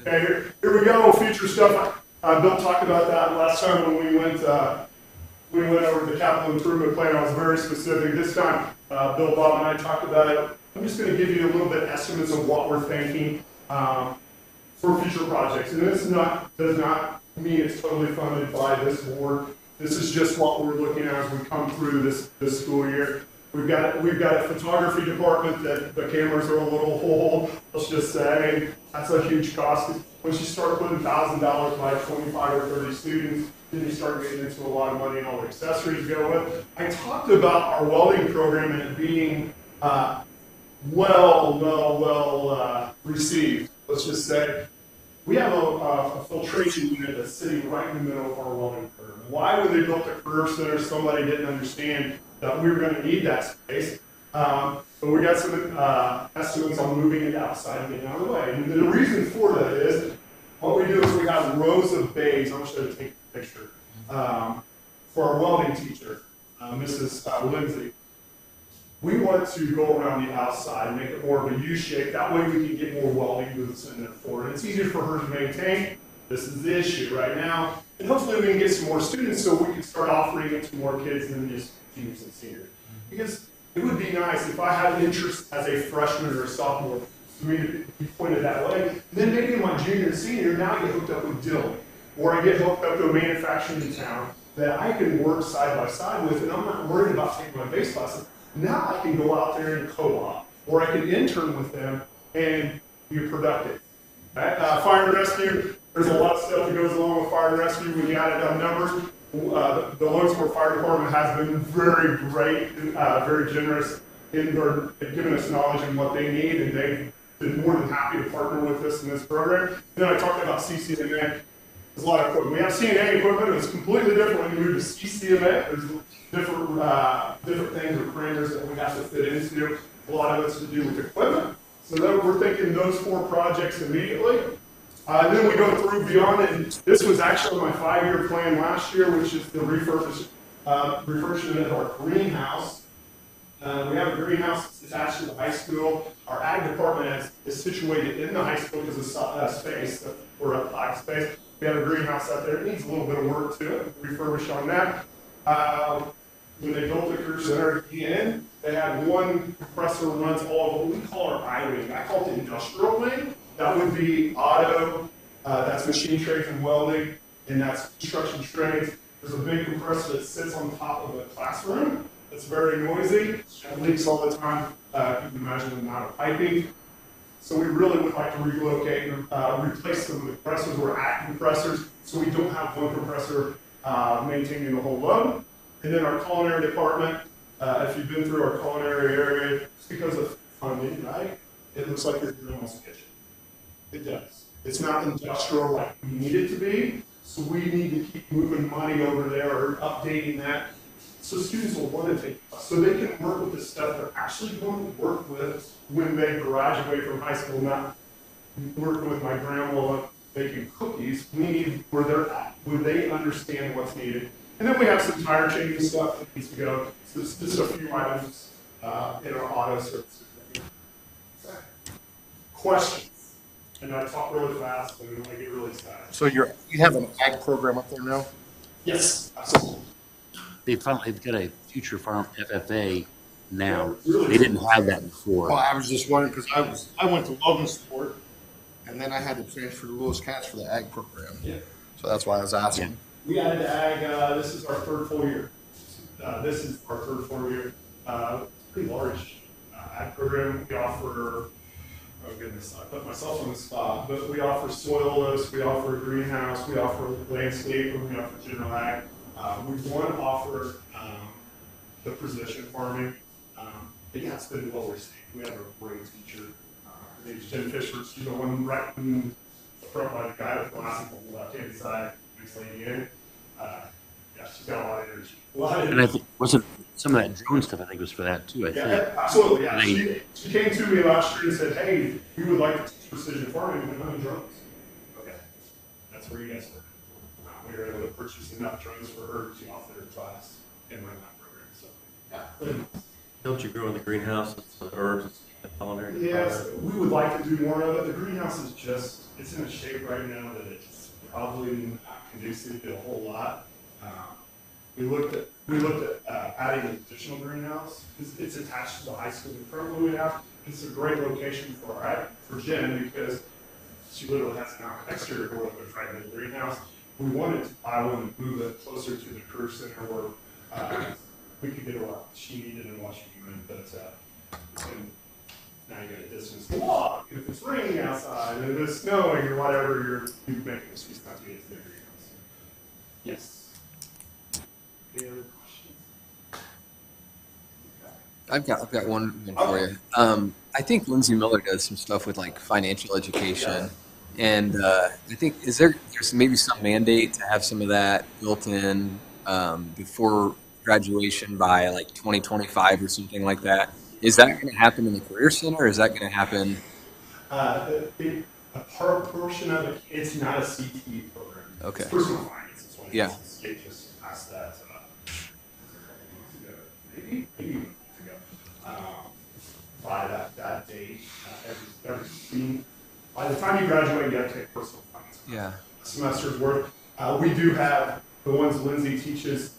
Okay, here we go, future stuff. Bill talked about that last time when we went over the capital improvement plan. I was very specific. This time, Bill, Bob, and I talked about it. I'm just going to give you a little bit estimates of what we're thinking for future projects. And this does not mean it's totally funded by this board. This is just what we're looking at as we come through this school year. We've got a photography department that the cameras are a little old. Let's just say that's a huge cost. Once you start putting $1,000 by 25 or 30 students, then you start getting into a lot of money and all the accessories go with. I talked about our welding program and it being well received. Let's just say we have a filtration unit that's sitting right in the middle of our welding program. Why, when they built the career center, somebody didn't understand that we were going to need that space. But we got some estimates on moving it outside and getting out of the way. And the reason for that is what we do is we have rows of bays. I'm just going to take a picture for our welding teacher, Mrs. Lindsay. We want to go around the outside, make it more of a U shape. That way we can get more welding booths in there for it. It's easier for her to maintain. This is the issue right now. And hopefully we can get some more students so we can start offering it to more kids than just juniors and seniors. Because it would be nice if I had interest as a freshman or a sophomore for me to be pointed that way. And then maybe in my junior and senior, now I get hooked up with Dylan. Or I get hooked up to a manufacturing in town that I can work side by side with, and I'm not worried about taking my base classes. Now I can go out there and co-op, or I can intern with them and be productive. Right? Fire and rescue, there's a lot of stuff that goes along with fire and rescue when you add it up numbers. The Logansport Fire Department has been very great, very generous in their giving us knowledge and what they need, and they've been more than happy to partner with us in this program. Then I talked about CCMA. There's a lot of equipment. We have CNA equipment. It's completely different when you move to CCMA. There's different things or parameters that we have to fit into. A lot of it's to do with equipment. So then we're thinking those 4 projects immediately. Then we go through beyond it. And this was actually my 5-year plan last year, which is the refurbishment of our greenhouse. We have a greenhouse attached to the high school. Our ag department is situated in the high school because of space. We're up high space. We have a greenhouse out there. It needs a little bit of work to it. Refurbish on that. When they built the career center again, they had one compressor runs all of what we call our I wing. I call it the industrial wing. That would be auto, that's machine trades and welding, and that's construction trades. There's a big compressor that sits on top of a classroom. It's very noisy. It leaks all the time. You can imagine the amount of piping. So we really would like to relocate and replace some of the compressors or act compressors so we don't have one compressor maintaining the whole load. And then our culinary department, if you've been through our culinary area, it's because of funding, right? It looks like your grandma's kitchen. It does. It's not industrial like we need it to be, so we need to keep moving money over there or updating that so students will want to take us, so they can work with the stuff they're actually going to work with when they graduate from high school, not working with my grandma making cookies. We need where they're at, where they understand what's needed. And then we have some tire changing stuff that needs to go. So this is a few items in our auto services. Questions? And I talk really fast and I get really excited. So you have an ag program up there now? Yes, absolutely. They've got a future farm FFA now. Yeah, really. They didn't have that before. Well, I was just wondering because I went to Logansport, and then I had to transfer to Lewis Cass for the ag program. Yeah. So that's why I was asking. We added ag, this is our third full year. This is our third full year. Pretty large ag program. We offer, oh goodness, I put myself on the spot, but we offer soilless, we offer greenhouse, we offer landscape, and we offer general ag. We want to offer the precision farming. But yeah, it's been well received. We have a great teacher. Her name's Jen Fisher. She's the one right in front by the guy with glasses on the left-hand side, next lady in. Yeah, she's got a lot of energy. A lot of And I energy. think, wasn't some of that drone stuff, I think was for that too, I think. Yeah, absolutely, yeah. They- She came to me last year and said, hey, we would like to teach precision farming with no drones. Okay, that's where you guys were. We were able to purchase enough drones for her to offer her class in my lab program, so. Yeah. Don't you grow in the greenhouse, the herbs, and culinary? Yes, we would like to do more of it. The greenhouse is just, it's in a shape right now that it's probably not conducive to a whole lot. We looked at adding an additional greenhouse. It's attached to the high school that currently we have. It's a great location for Jen because she literally has an exterior door that goes right in the greenhouse. We wanted to buy one and move it closer to the career center where we could get her what she needed and what she wanted, but now you got a distance to walk. And if it's raining outside and if it's snowing or whatever, you make an excuse not to get to the greenhouse. Yes. Any other questions? I've got one for you. I think Lindsay Miller does some stuff with like financial education, and I think there's maybe some mandate to have some of that built in before graduation by like 2025 or something like that. Is that going to happen in the Career Center, or is that going to happen? A portion of it, it's not a CTE program. Okay. It's personal finance. It's one of Yeah. the state just passed that maybe a month ago. By that date, by the time you graduate, you have to take personal finance. Yeah. A semester's worth. We do have the ones Lindsay teaches.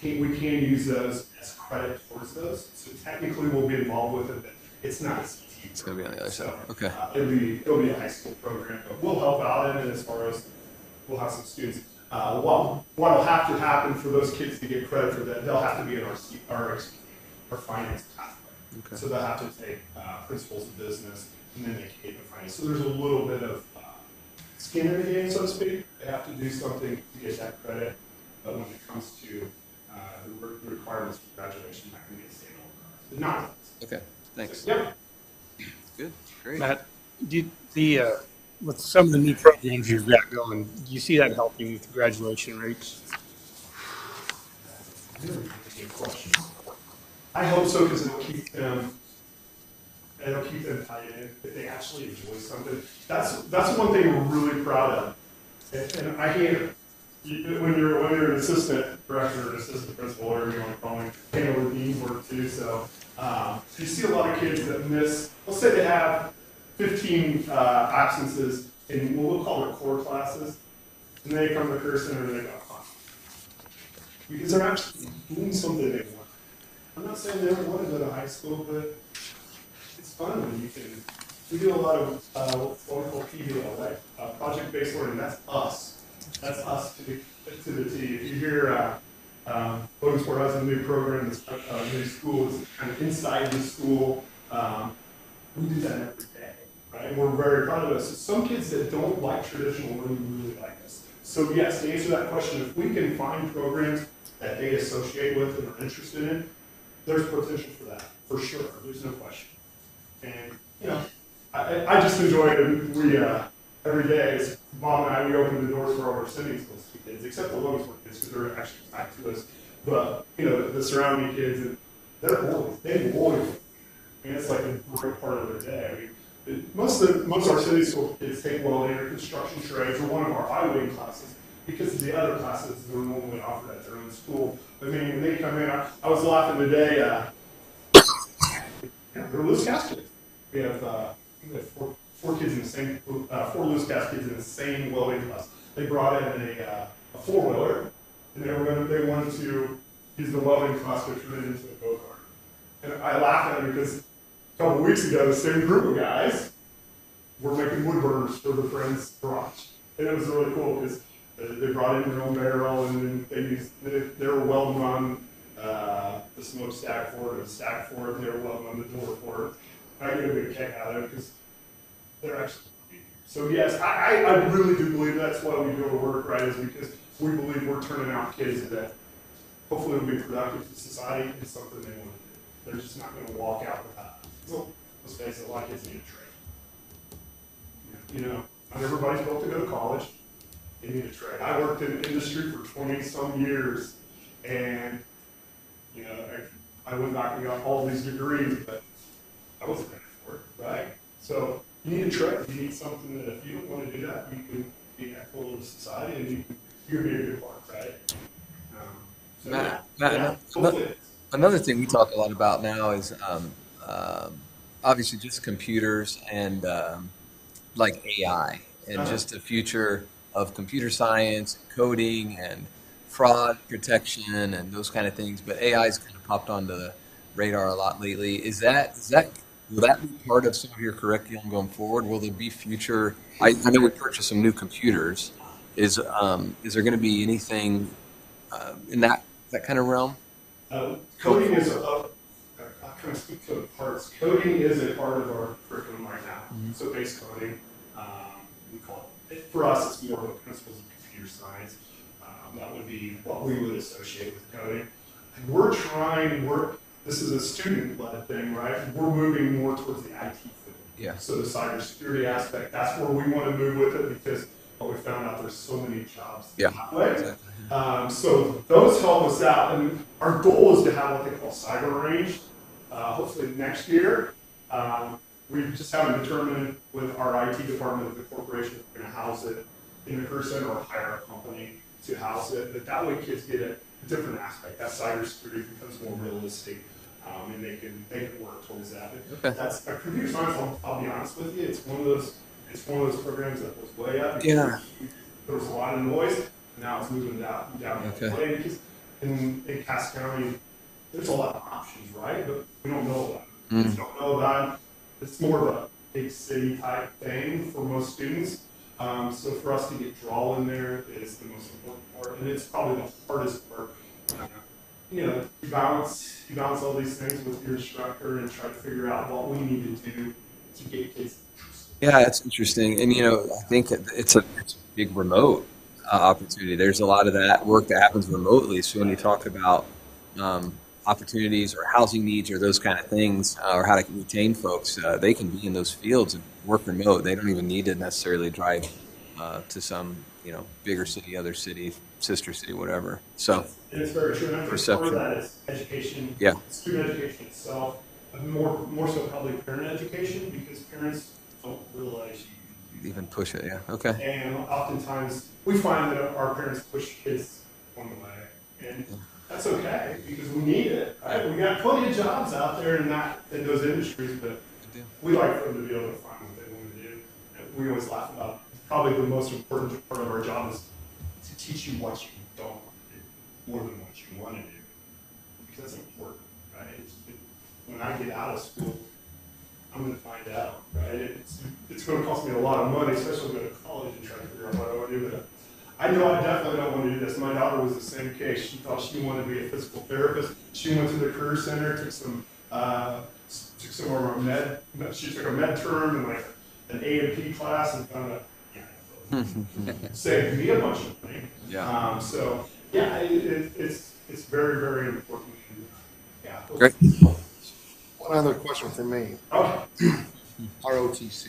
We can use those as credit towards those. So technically, we'll be involved with it, but it's not a CTE. It's going to be on the other side. So, Okay. it'll be a high school program, but we'll help out in it as far as we'll have some students. What'll have to happen for those kids to get credit for that, they'll have to be in our finance pathway. Okay. So they'll have to take principles of business and then they can get into finance. So there's a little bit of skin in the game, so to speak. They have to do something to get that credit, but when it comes to the requirements for graduation, that can be a state law. Not. Okay. Thanks. Yep. Good. Great. Matt, with some of the new programs you've got going, do you see that helping with the graduation rates? Really good question. I hope so because it'll keep them tied in if they actually enjoy something. That's one thing we're really proud of. And I hear when you're an assistant director or an assistant principal, or you want to call me, handle the dean's work too. So you see a lot of kids that miss. Let's say they have 15 absences in what we'll call it core classes, and they come to the career center and they go, because they're actually doing something they want. I'm not saying they don't want to go to high school, but it's fun when you can. We do a lot of what we call PBL, right? Project-based learning. That's us. That's us to the T. If you hear Logansport has a new program, this new school is kind of inside the school. We do that every day, right? And we're very proud of this. So some kids that don't like traditional learning really like this. So yes, to answer that question, if we can find programs that they associate with and are interested in, there's potential for that, for sure. There's no question. And I just enjoy it. We every day, as Bob and I, we open the doors for all our sending schools to kids, except the Logansport kids, because they're actually tied to us. But the surrounding kids, they're boys. They boy. I mean, it's like a great part of their day. I mean, most of our city school kids take welding or construction trades or one of our highway classes because the other classes are normally offered at their own school. I mean, when they come in, I was laughing today. They're loose cast kids. We have four kids in the same, 4 loose cast kids in the same welding class. They brought in a 4-wheeler, and they wanted to use the welding class to turn it into a go-kart. And I laugh at them because a couple weeks ago, the same group of guys were making wood burners for the friend's garage. And it was really cool because they brought in their own barrel and then they were welding on the smokestack for it, or the stack for it, and they were welding on the door for it. I get a big kick out of it because they're actually here. So yes, I really do believe that's why we do our work, right, is because we believe we're turning out kids that hopefully will be productive to society and something they want to do. They're just not going to walk out with that. So let's face it, a lot of kids need a trade. Not everybody's built to go to college. They need a trade. I worked in industry for 20-some years, and, you know, I went back and got all these degrees, but I wasn't ready for it, right? So you need a trade. You need something that if you don't want to do that, you can be helpful to society, and you can be a good part, right? So, Matt, hopefully. another thing we talk a lot about now is obviously just computers and like AI and just the future of computer science, coding, and fraud protection and those kind of things. But AI's kind of popped onto the radar a lot lately. Will that be part of some of your curriculum going forward? Will there be future? I know we purchased some new computers. Is there going to be anything in that kind of realm? Coding is I'll kind of speak to the parts. Coding is a part of our curriculum right now. So base coding, we call it, for us, it's more of the principles of computer science. That would be what we would associate with coding. And this is a student-led thing, right? We're moving more towards the IT field. Yeah. So the cybersecurity aspect, that's where we want to move with it because what we found out there's so many jobs Yeah. that way. Exactly. So those help us out, and our goal is to have what they call cyber range. Hopefully next year, we just haven't determined with our IT department of the corporation if we're going to house it in the Career Center or hire a company to house it. But that way, kids get a different aspect. That cybersecurity becomes more realistic, and they can work towards that. But Okay. that's computer science. I'll be honest with you. It's one of those programs that was way up. Yeah. There was a lot of noise. Now it's moving down Okay. the way because in Cass County, there's a lot of options, right? But we don't know about it. We just don't know about it. It's more of a big city type thing for most students. So for us to get draw in there is the most important part, and it's probably the hardest part. You balance all these things with your instructor and try to figure out what we need to do to get kids interested. Yeah, it's interesting, and I think it's a big remote opportunity. There's a lot of that work that happens remotely. So when you talk about opportunities or housing needs or those kind of things, or how to retain folks, they can be in those fields and work remote. They don't even need to necessarily drive to some bigger city, other city, sister city, whatever. So And it's very true. And I think part of that is education, Yeah. student education itself, but more so probably parent education because parents don't realize even push it, yeah, okay. and oftentimes we find that our parents push kids on the way, and that's okay because we need it. Right? We got plenty of jobs out there in those industries, but we like for them to be able to find what they want to do. And we always laugh about probably the most important part of our job is to teach you what you don't want to do more than what you want to do because that's important, right? When I get out of school, I'm going to find out, right? It's going to cost me a lot of money, especially going to college and trying to figure out what I want to do. But I know I definitely don't want to do this. My daughter was the same case. She thought she wanted to be a physical therapist. She went to the Career Center, took some of our med. She took a med term and like an A&P class and found out, saved me a bunch of money. Yeah. So yeah, it's very, very important. Yeah. Great. One other question for me. Okay. ROTC.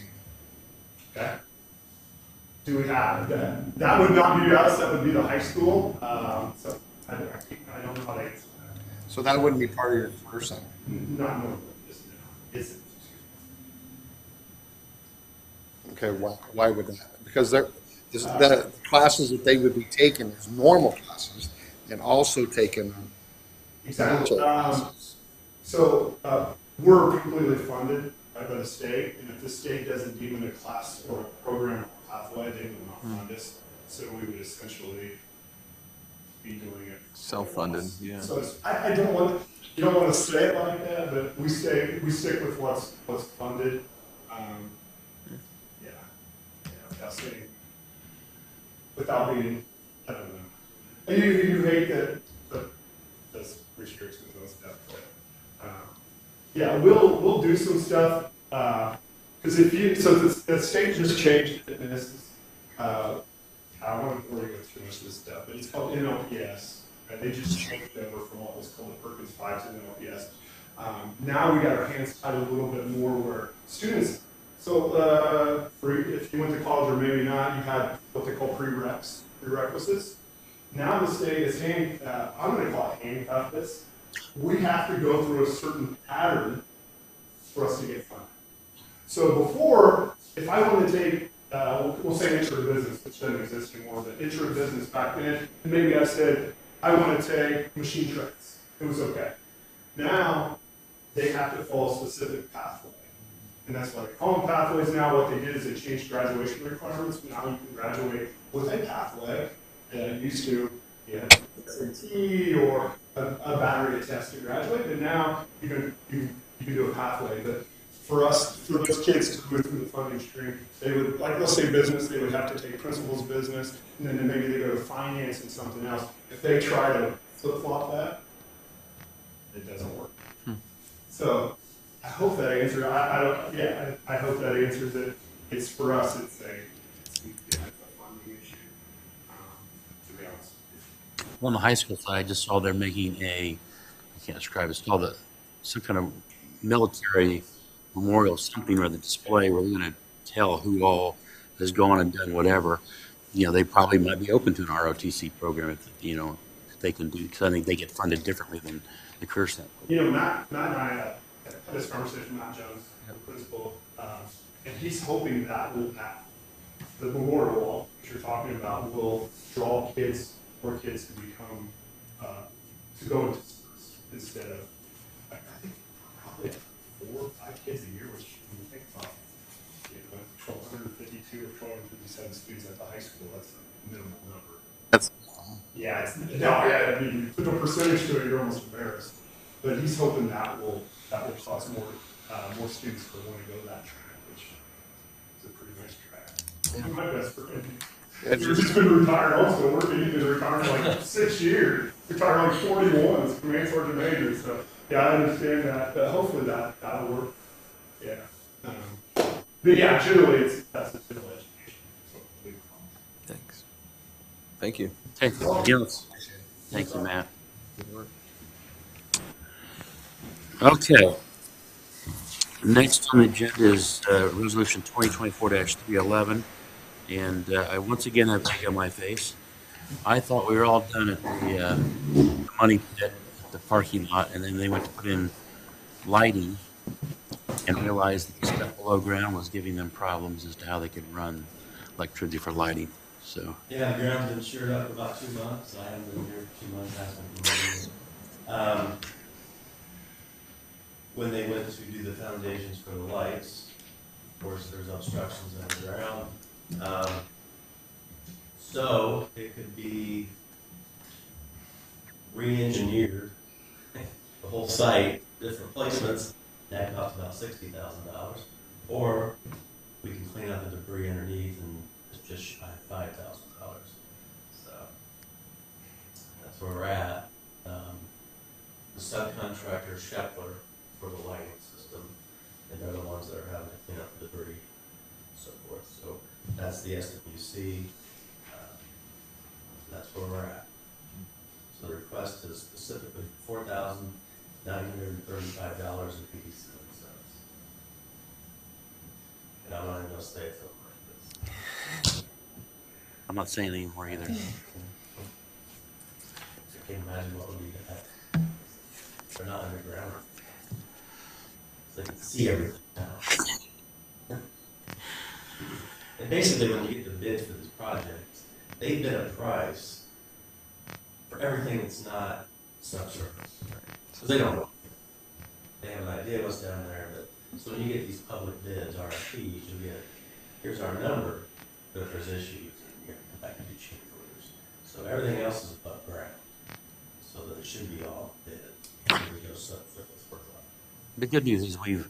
Okay. Do we have that? That would not be us. That would be the high school. So I don't know how to answer that. So that wouldn't be part of your Career Center. Not normally. Is it? Okay, why would that? Because the classes that they would be taking is normal classes and also taking Exactly. classes. We're completely funded by the state, and if the state doesn't deem it a class or a program or pathway, they will not fund us. So we would essentially be doing it Self-funded, yeah. So I don't want you don't want to say it like that, but we stick with what's funded. Without being, I don't know. You hate that, but that's restrictions and stuff. But, yeah, we'll do some stuff because the state just changed it, and this is, I won't really go through much of this stuff, but it's called NLPS. Right? They just changed over from what was called the Perkins 5 to NLPS. Now we got our hands tied a little bit more where students So, if you went to college or maybe not, you had what they call prerequisites. Now the state is I'm going to call it handcuff this. We have to go through a certain pattern for us to get funded. So before, if I wanted to take, we'll say intro to business, which doesn't exist anymore, but intro to business back then, and maybe I said, I want to take machine trades. It was okay. Now, they have to follow a specific pathway. And that's why they call them pathways now. What they did is they changed graduation requirements. Now you can graduate with a pathway. Used to, you had SAT or a battery test to graduate, and now you can do a pathway. But for those kids to move through the funding stream, they would, like let's say business, they would have to take principles of business, and then maybe they go to finance and something else. If they try to flip-flop that, it doesn't work. So I hope that answers. I hope that answers it. It's for us. It's a funding issue. To be honest. On the high school side, I just saw they're making I can't describe it. It's called some kind of military memorial something or the display where they're going to tell who all has gone and done whatever. They probably might be open to an ROTC program if they can do, because I think they get funded differently than the Career Center. Matt and I had this conversation with Matt Jones, the principal, and he's hoping that the memorial wall that you're talking about will draw more kids to become, to go into sports instead of, I think probably 4 or 5 kids a year, which when you think about, 1,252 or 1,257 students at the high school, that's a minimal number. I mean, you put a percentage to it, you're almost embarrassed. But he's hoping that will cause more students to want to go that track, which is a pretty nice track. My best friend, he's been retired also, working, he's been retired for like 6 years, retired like 41, as a command sergeant major, so, yeah, I understand that, but hopefully that'll work, yeah. But yeah, generally, that's the general education. Thanks. Thank you. Hey, thank you, Matt. Good work. Okay. Next on the agenda is Resolution 2024-311. And I once again have egg on my face. I thought we were all done at the money pit at the parking lot, and then they went to put in lighting and realized that the stuff below ground was giving them problems as to how they could run electricity for lighting. So Yeah, the ground's been shored up for about 2 months. I haven't been here for 2 months. I haven't been when they went to do the foundations for the lights, of course, there's obstructions in the ground. So it could be re-engineered, the whole site, different placements, that costs about $60,000. Or we can clean up the debris underneath and it's just shy of $5,000. So that's where we're at. The subcontractor, Scheffler, for the lighting system, and they're the ones that are having to clean up the debris and so forth. So that's the SWC. That's where we're at. So the request is specifically $4,935.87. And I'm not even gonna say something like this. I'm not saying anymore either. I can't imagine what would be that. They're not underground. They can see everything now. And basically, when you get the bids for these projects, they bid a price for everything that's not subsurface. So they don't know. They have an idea what's down there, but so when you get these public bids, RFPs, you get, here's our number, but if there's issues, you have to come back and do change orders. So everything else is above ground, so that it should be all bid. We go subsurface work on. The good news is we've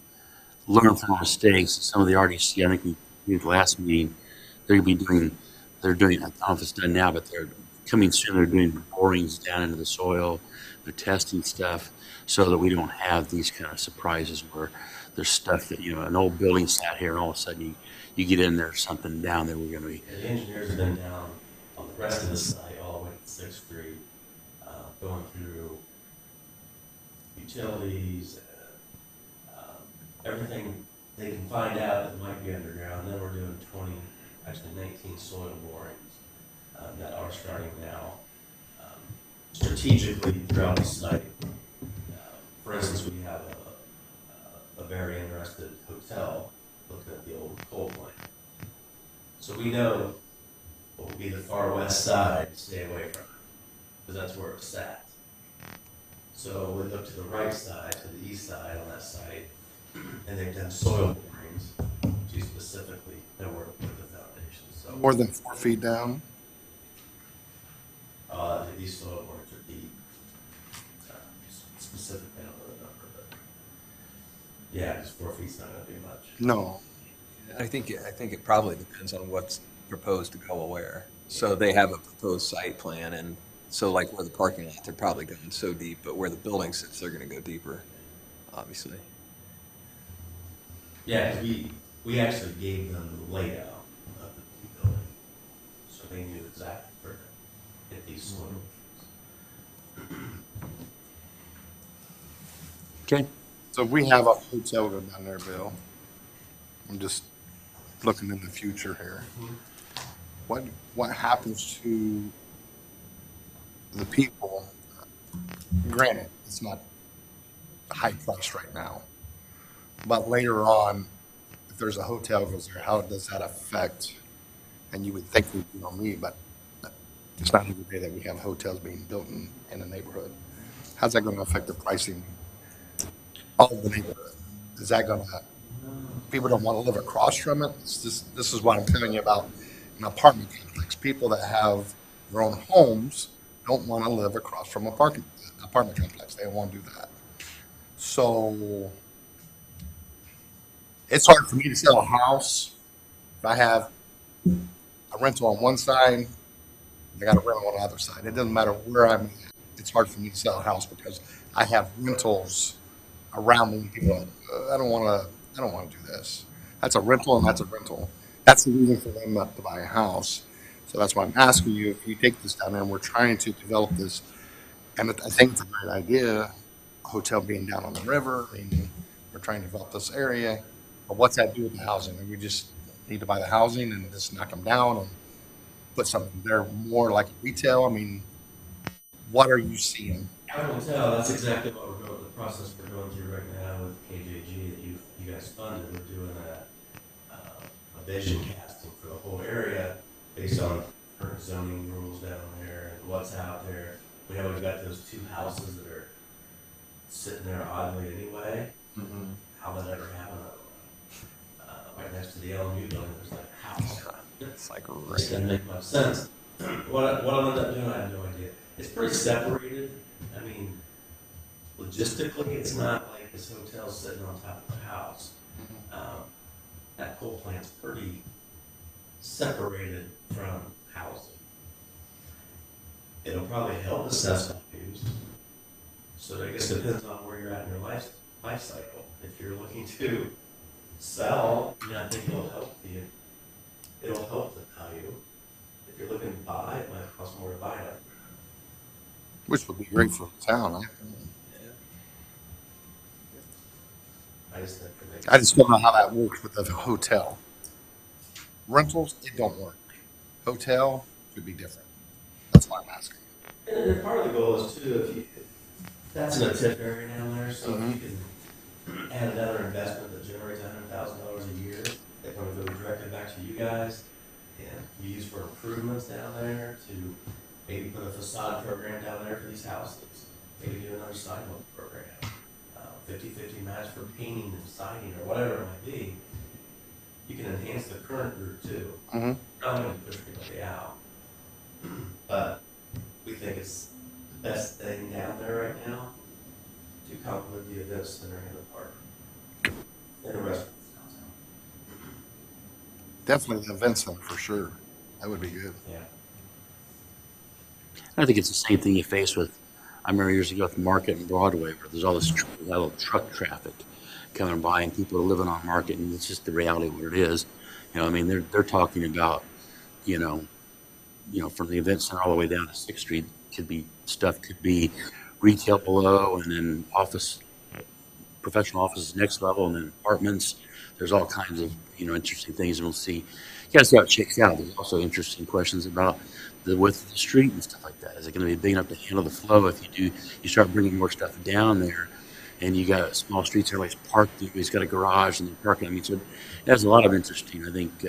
learned from our mistakes. Some of the RDC, I think we did the last meeting, they're doing, I don't know if it's done now, but they're coming soon. They're doing borings down into the soil. They're testing stuff so that we don't have these kind of surprises where there's stuff that, an old building sat here and all of a sudden you get in there, something down there we're going to be. Yeah, the engineers have been down on the rest of the site all the way to 6th Street, going through utilities and everything they can find out that it might be underground. Then we're doing 19 soil borings that are starting now strategically throughout the site. For instance, we have a very interested hotel looking at the old coal plant. So we know what will be the far west side to stay away from, because that's where it's at. So we look to the right side, to the east side on that site, and they've done soil borings to specifically know where to put the foundation. So More than 4 feet down. these soil borings are deep. Specific, I don't know the number, but yeah, because 4 feet's not going to do much. No. I think it probably depends on what's proposed to go where. So they have a proposed site plan, and so like where the parking lot, they're probably going so deep, but where the building sits, they're going to go deeper, obviously. Yeah, 'cause we actually gave them the layout of the building, so they knew exactly where to hit these soil. Okay. So we have a hotel go down there, Bill. I'm just looking in the future here. What happens to the people? Granted, it's not high price right now, but later on, if there's a hotel goes there, how does that affect? And you would think it would be on me, but it's not every day that we have hotels being built in the neighborhood. How's that going to affect the pricing of the neighborhood? Is that going to, people don't want to live across from it? This is what I'm telling you about an apartment complex. People that have their own homes don't want to live across from apartment complex. They don't want to do that. So it's hard for me to sell a house if I have a rental on one side, I got a rental on the other side. It doesn't matter where I'm at. It's hard for me to sell a house because I have rentals around me. People are like, I don't want to do this. That's a rental and that's a rental. That's the reason for them not to buy a house. So that's why I'm asking you, if you take this down there and we're trying to develop this, and I think it's a great idea, a hotel being down on the river, I mean, we're trying to develop this area, but what's that do with the housing? And we just need to buy the housing and just knock them down and put something there more like retail? I mean, what are you seeing? I don't tell. That's exactly what we're going. The process we're going through right now with KJG that you guys funded. We're doing a vision casting for the whole area based on current zoning rules down there and what's out there. We've got those two houses that are sitting there oddly anyway. Mm-hmm. How that ever happened? I don't know. Right next to the LMU building, there's like a house. It's like It doesn't make much sense. What I'll end up doing, I have no idea. It's pretty separated. I mean, logistically, it's not like this hotel's sitting on top of the house. That coal plant's pretty separated from housing. It'll probably help assess values. So I guess it depends on where you're at in your life cycle. If you're looking to sell, I think it'll help the value. If you're looking to buy, it might cost more to buy it. Which would be great for the town. I just think I just don't know how that works with the hotel. Rentals, it don't work. Hotel could be different. That's why I'm asking. And part of the goal is too, that's in a tip area down there, so if you can add another investment that generates $100,000 a year, that's going to go directly back to you guys, and you use for improvements down there to maybe put a facade program down there for these houses, maybe do another sidewalk program, 50-50 match for painting and siding or whatever it might be. You can enhance the current route too. Mm-hmm. Not going to push anybody out, but we think it's the best thing down there right now to complement the event center and the park and the restaurant. Definitely the event center for sure. That would be good. Yeah. I think it's the same thing you face with, I remember years ago at Market and Broadway, where there's all this little truck traffic coming by and people are living on Market, and it's just the reality of what it is. You know, I mean, they're talking about, you know, from the event center all the way down to 6th Street, could be retail below and then office professional offices next level, and then apartments. There's all kinds of, interesting things, and we'll see. You gotta see how it shakes out. There's also interesting questions about the width of the street and stuff like that. Is it gonna be big enough to handle the flow? If you start bringing more stuff down there, and you got small streets, everybody's parked, everybody's got a garage and they're parking. I mean, so it has a lot of interesting, I think,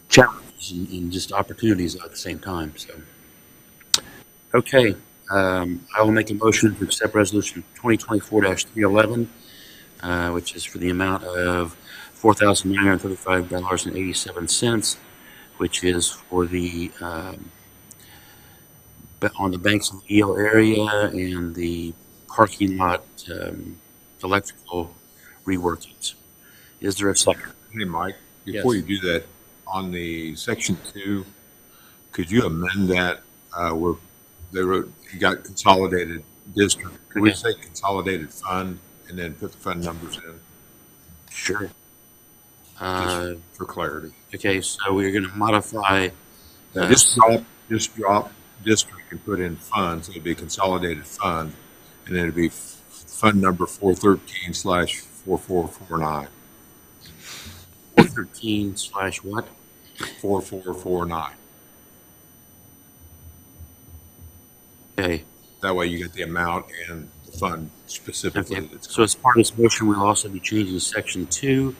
challenges and just opportunities at the same time. So, okay, I will make a motion to accept resolution 2024-311, which is for the amount of $4,935.87, which is for the on the banks of the Eel area and the parking lot electrical reworkings. Is there a second? Hey, Mike, before Yes. you do that, on the section 2, could you amend that, where they wrote, you got consolidated district? Could we Okay. say consolidated fund and then put the fund numbers in, Sure. for clarity? Okay, so we're going to modify. Just drop district and put in funds. It'd be consolidated fund, and then it'd be fund number 413/4449. 13/what? 4449. Okay. That way you get the amount and the fund specifically. Okay. That's So as part of this motion, we'll also be changing section 2.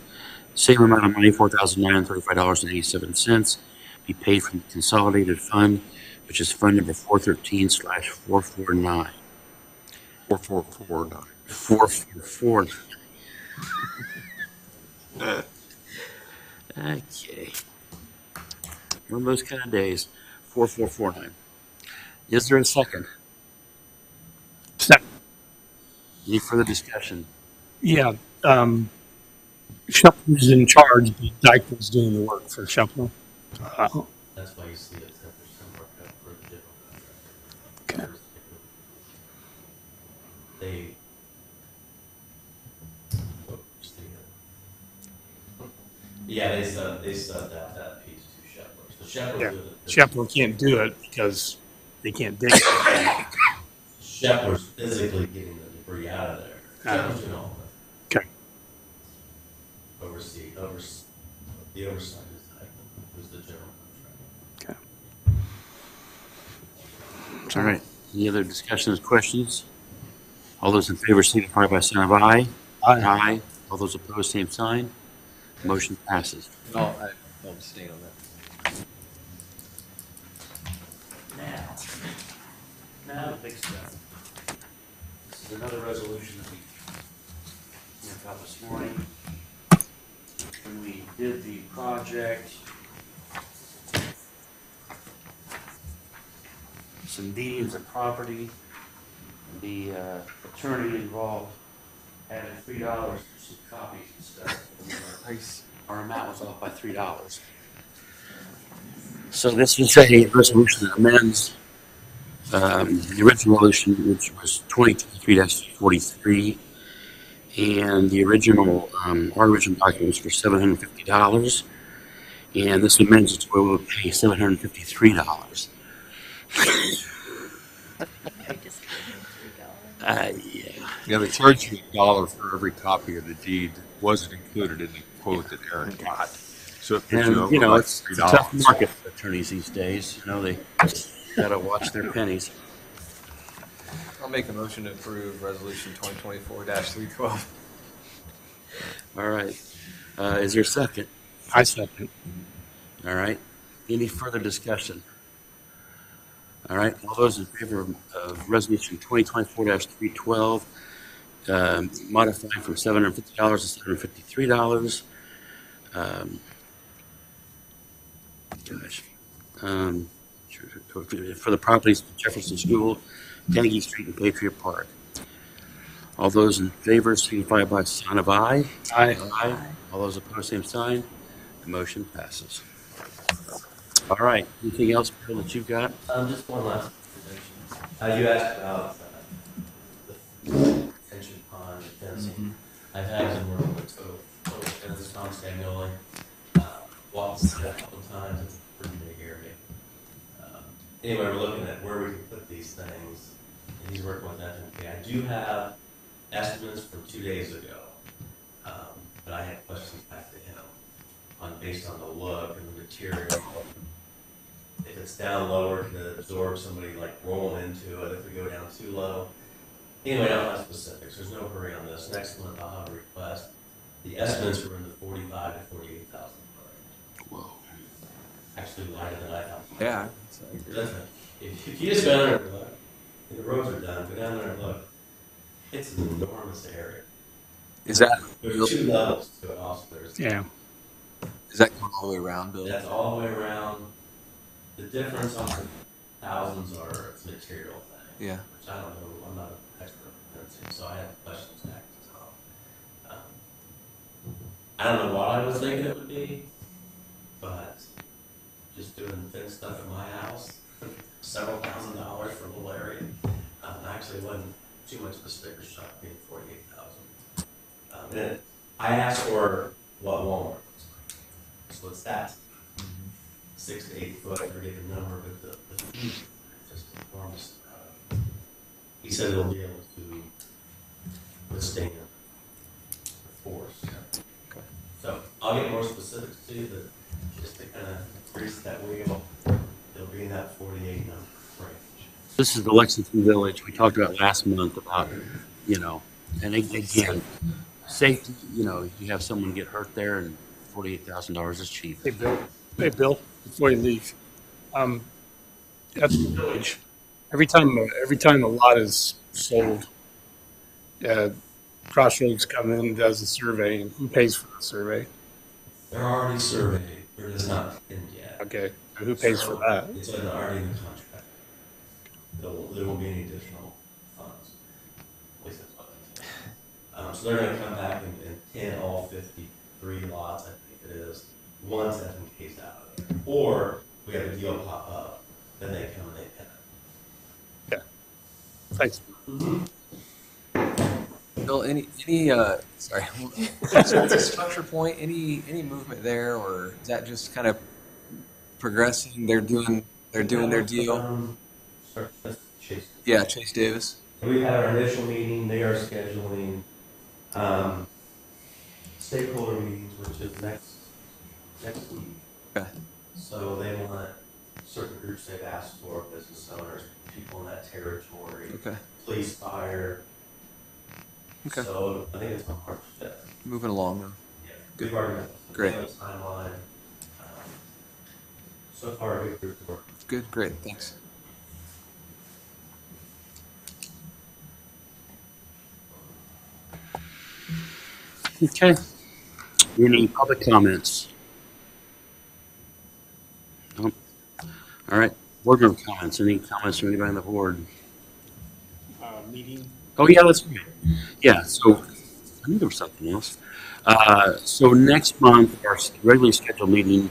Same amount of money, $4,935.87, be paid from the consolidated fund, which is fund number 413/449. 4449. 444. Okay. One of those kind of days. 4449. Is there a second? Second. Any further discussion? Yeah, Shepler's in charge, but Dykeman's doing the work for Shepler. That's why you see a 10% markup for the general Okay. contractor. They. Yeah, they subbed out that piece to Shepler. So Shepler. Yeah. Shepler can't do it because they can't dig it. Shepler's physically getting the debris out of there. Shepler's doing all of it. Okay. The oversight is Dykeman, who's the general contractor. Okay. All right. Any other discussions, questions? All those in favor signify by saying aye. Aye. All those opposed, same sign. Motion passes. No, I'll abstain on that. Now the big stuff. This is another resolution that we got this morning. When we did the project, some deeds of property, the attorney involved added $3 for some copies and stuff. Our amount was off by $3. So this is a resolution that amends the original resolution, which was 2023-43, and the original, our original document was for $750, and this amends it to where we'll pay $753. Yeah. Yeah, they charge you $1 for every copy of the deed that wasn't included in the quote that Aaron got. So it puts you And, over you know, like it's a tough $3. market for attorneys these days. You know, they gotta watch their pennies. I'll make a motion to approve resolution 2024-312. All right. Is there a second? I second. All right. Any further discussion? All right. All those in favor of resolution 2024-312, modifying from $750 to $753. For the properties of Jefferson School, Kennedy Street, and Patriot Park. All those in favor signify by a sign of aye. Aye. Aye. All those opposed, same sign. The motion passes. All right. Anything else, Bill, that you've got? Just one last prediction. You asked about the retention pond and fencing. I've had some work with Total Fence, Tom Scagnoli. Walked through that a couple of times. It's a pretty big area. Anyway, we're looking at where we can put these things, and he's working with FMK. I do have estimates from 2 days ago. But I had questions back to him based on the look and the material. If it's down lower, can it absorb somebody like rolling into it if we go down too low? Anyway, I don't have specifics. There's no hurry on this. Next month I'll have a request. The estimates were in the 45 to 48,000 range. Whoa. Actually lighter than I thought. Yeah. Listen, if you just go down there and look, and the roads are done, go down there and look. It's an enormous area. Is that There's 2 levels to it also. Yeah. is that going all the way around, Bill? That's all the way around. The difference on the thousands are it's a material thing. Yeah. Which I don't know. I'm not an expert on fencing, so I have questions back to Tom. I don't know what I was thinking it would be, but just doing fence stuff at my house, several $1,000s for a little area. Actually, wasn't too much of a sticker shock being 48,000. And I asked for what Walmart was like. So it's that 6 to 8 foot, I forget the number, but the feet are just enormous. He said it'll be able to withstand the force. Okay. So I'll get more specifics to you, but just to kind of grease that wheel, it'll be in that 48 number range. This is the Lexington Village we talked about last month about, and again, safety, you have someone get hurt there and $48,000 is cheap. Hey, Bill, before you leave, at the village, every time a lot is sold, Crossroads comes in and does a survey, and who pays for the survey? They're already surveyed, they're just not in yet. Okay, so who pays for that? It's already in the contract. There won't be any additional funds. At least that's what they say. So they're gonna come back and pin all 53 lots, I think it is, once FMK's out of there. Or we have a deal pop up, then they come and they pin it. Thanks. Bill, any sorry, so it's a structure point, any movement there, or is that just kind of progressing? They're doing their deal. Chase. Yeah, Chase Davis. We had our initial meeting, they are scheduling, stakeholder meetings, which is next week. Okay. So they want certain groups they've asked for, business owners, people in that territory, Okay. police, fire. Okay. So I think it's on March 5th. Moving along though. Yeah, Good. we've already met the Great. timeline. So far, a good group to work. Good, great, thanks. Okay. Any public comments? No? All right. Board member comments. Any comments from anybody on the board? Meeting. Oh, yeah, that's right. Yeah, so I knew there was something else. So next month, our regularly scheduled meeting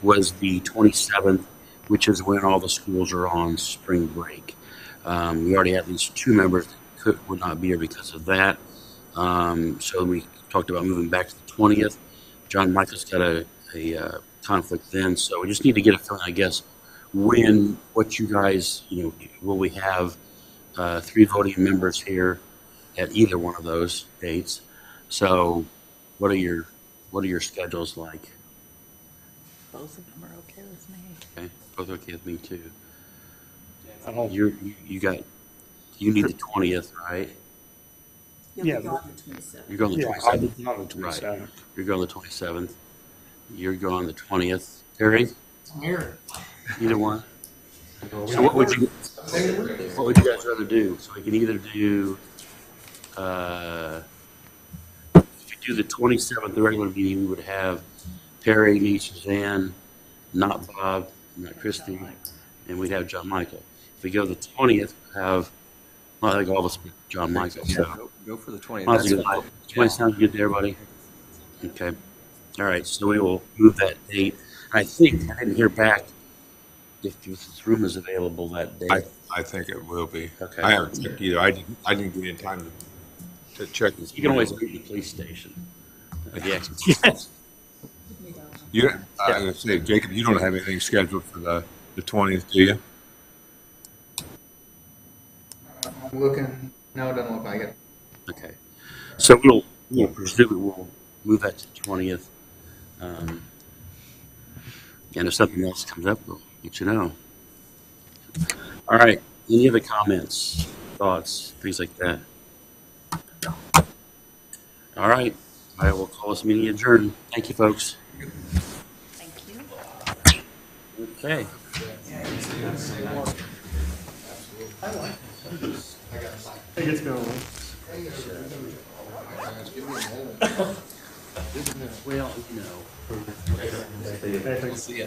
was the 27th, which is when all the schools are on spring break. We already had at least 2 members that would not be here because of that. So we talked about moving back to the 20th. John Michael's got a conflict then, so we just need to get a feeling, I guess, what you guys, will we have 3 voting members here at either one of those dates? So what are your schedules like? Both of them are okay with me. Okay, both okay with me too. I don't, You need the 20th, right? You'll Yeah, be gone the 27th. You're going the yeah, I'll 27th. be on the 27th. You're going the 27th. You're going the 20th. Terry? I'm here. Either one? So what would you guys rather do? So we can either do, if you do the 27th, the regular meeting, we would have Terry, me, Suzanne, not Bob, not Christie, and we'd have John Michael. If we go the 20th, we have, well, I think all of us pick John Michael. Yeah, So go for the 20th. might as That's well fine. do it. 20 sounds good to everybody? Okay. All right, so we will move that date. I think, I didn't hear back if this room is available that day. I think it will be. Okay. I haven't checked either. I didn't get in time to check. You can always meet in the police station. The exit. Yes. You, I was gonna say, Jacob, you don't have anything scheduled for the 20th, do you? I'm looking. No, it doesn't look like it. Okay. So we'll presume we'll move that to 20th. And if something else comes up, we'll let you know. All right. Any other comments, thoughts, things like that? All right. I will call this meeting adjourned. Thank you, folks. Thank you. Okay. I think it's been a while. Well, you know. Hey, thanks. See ya.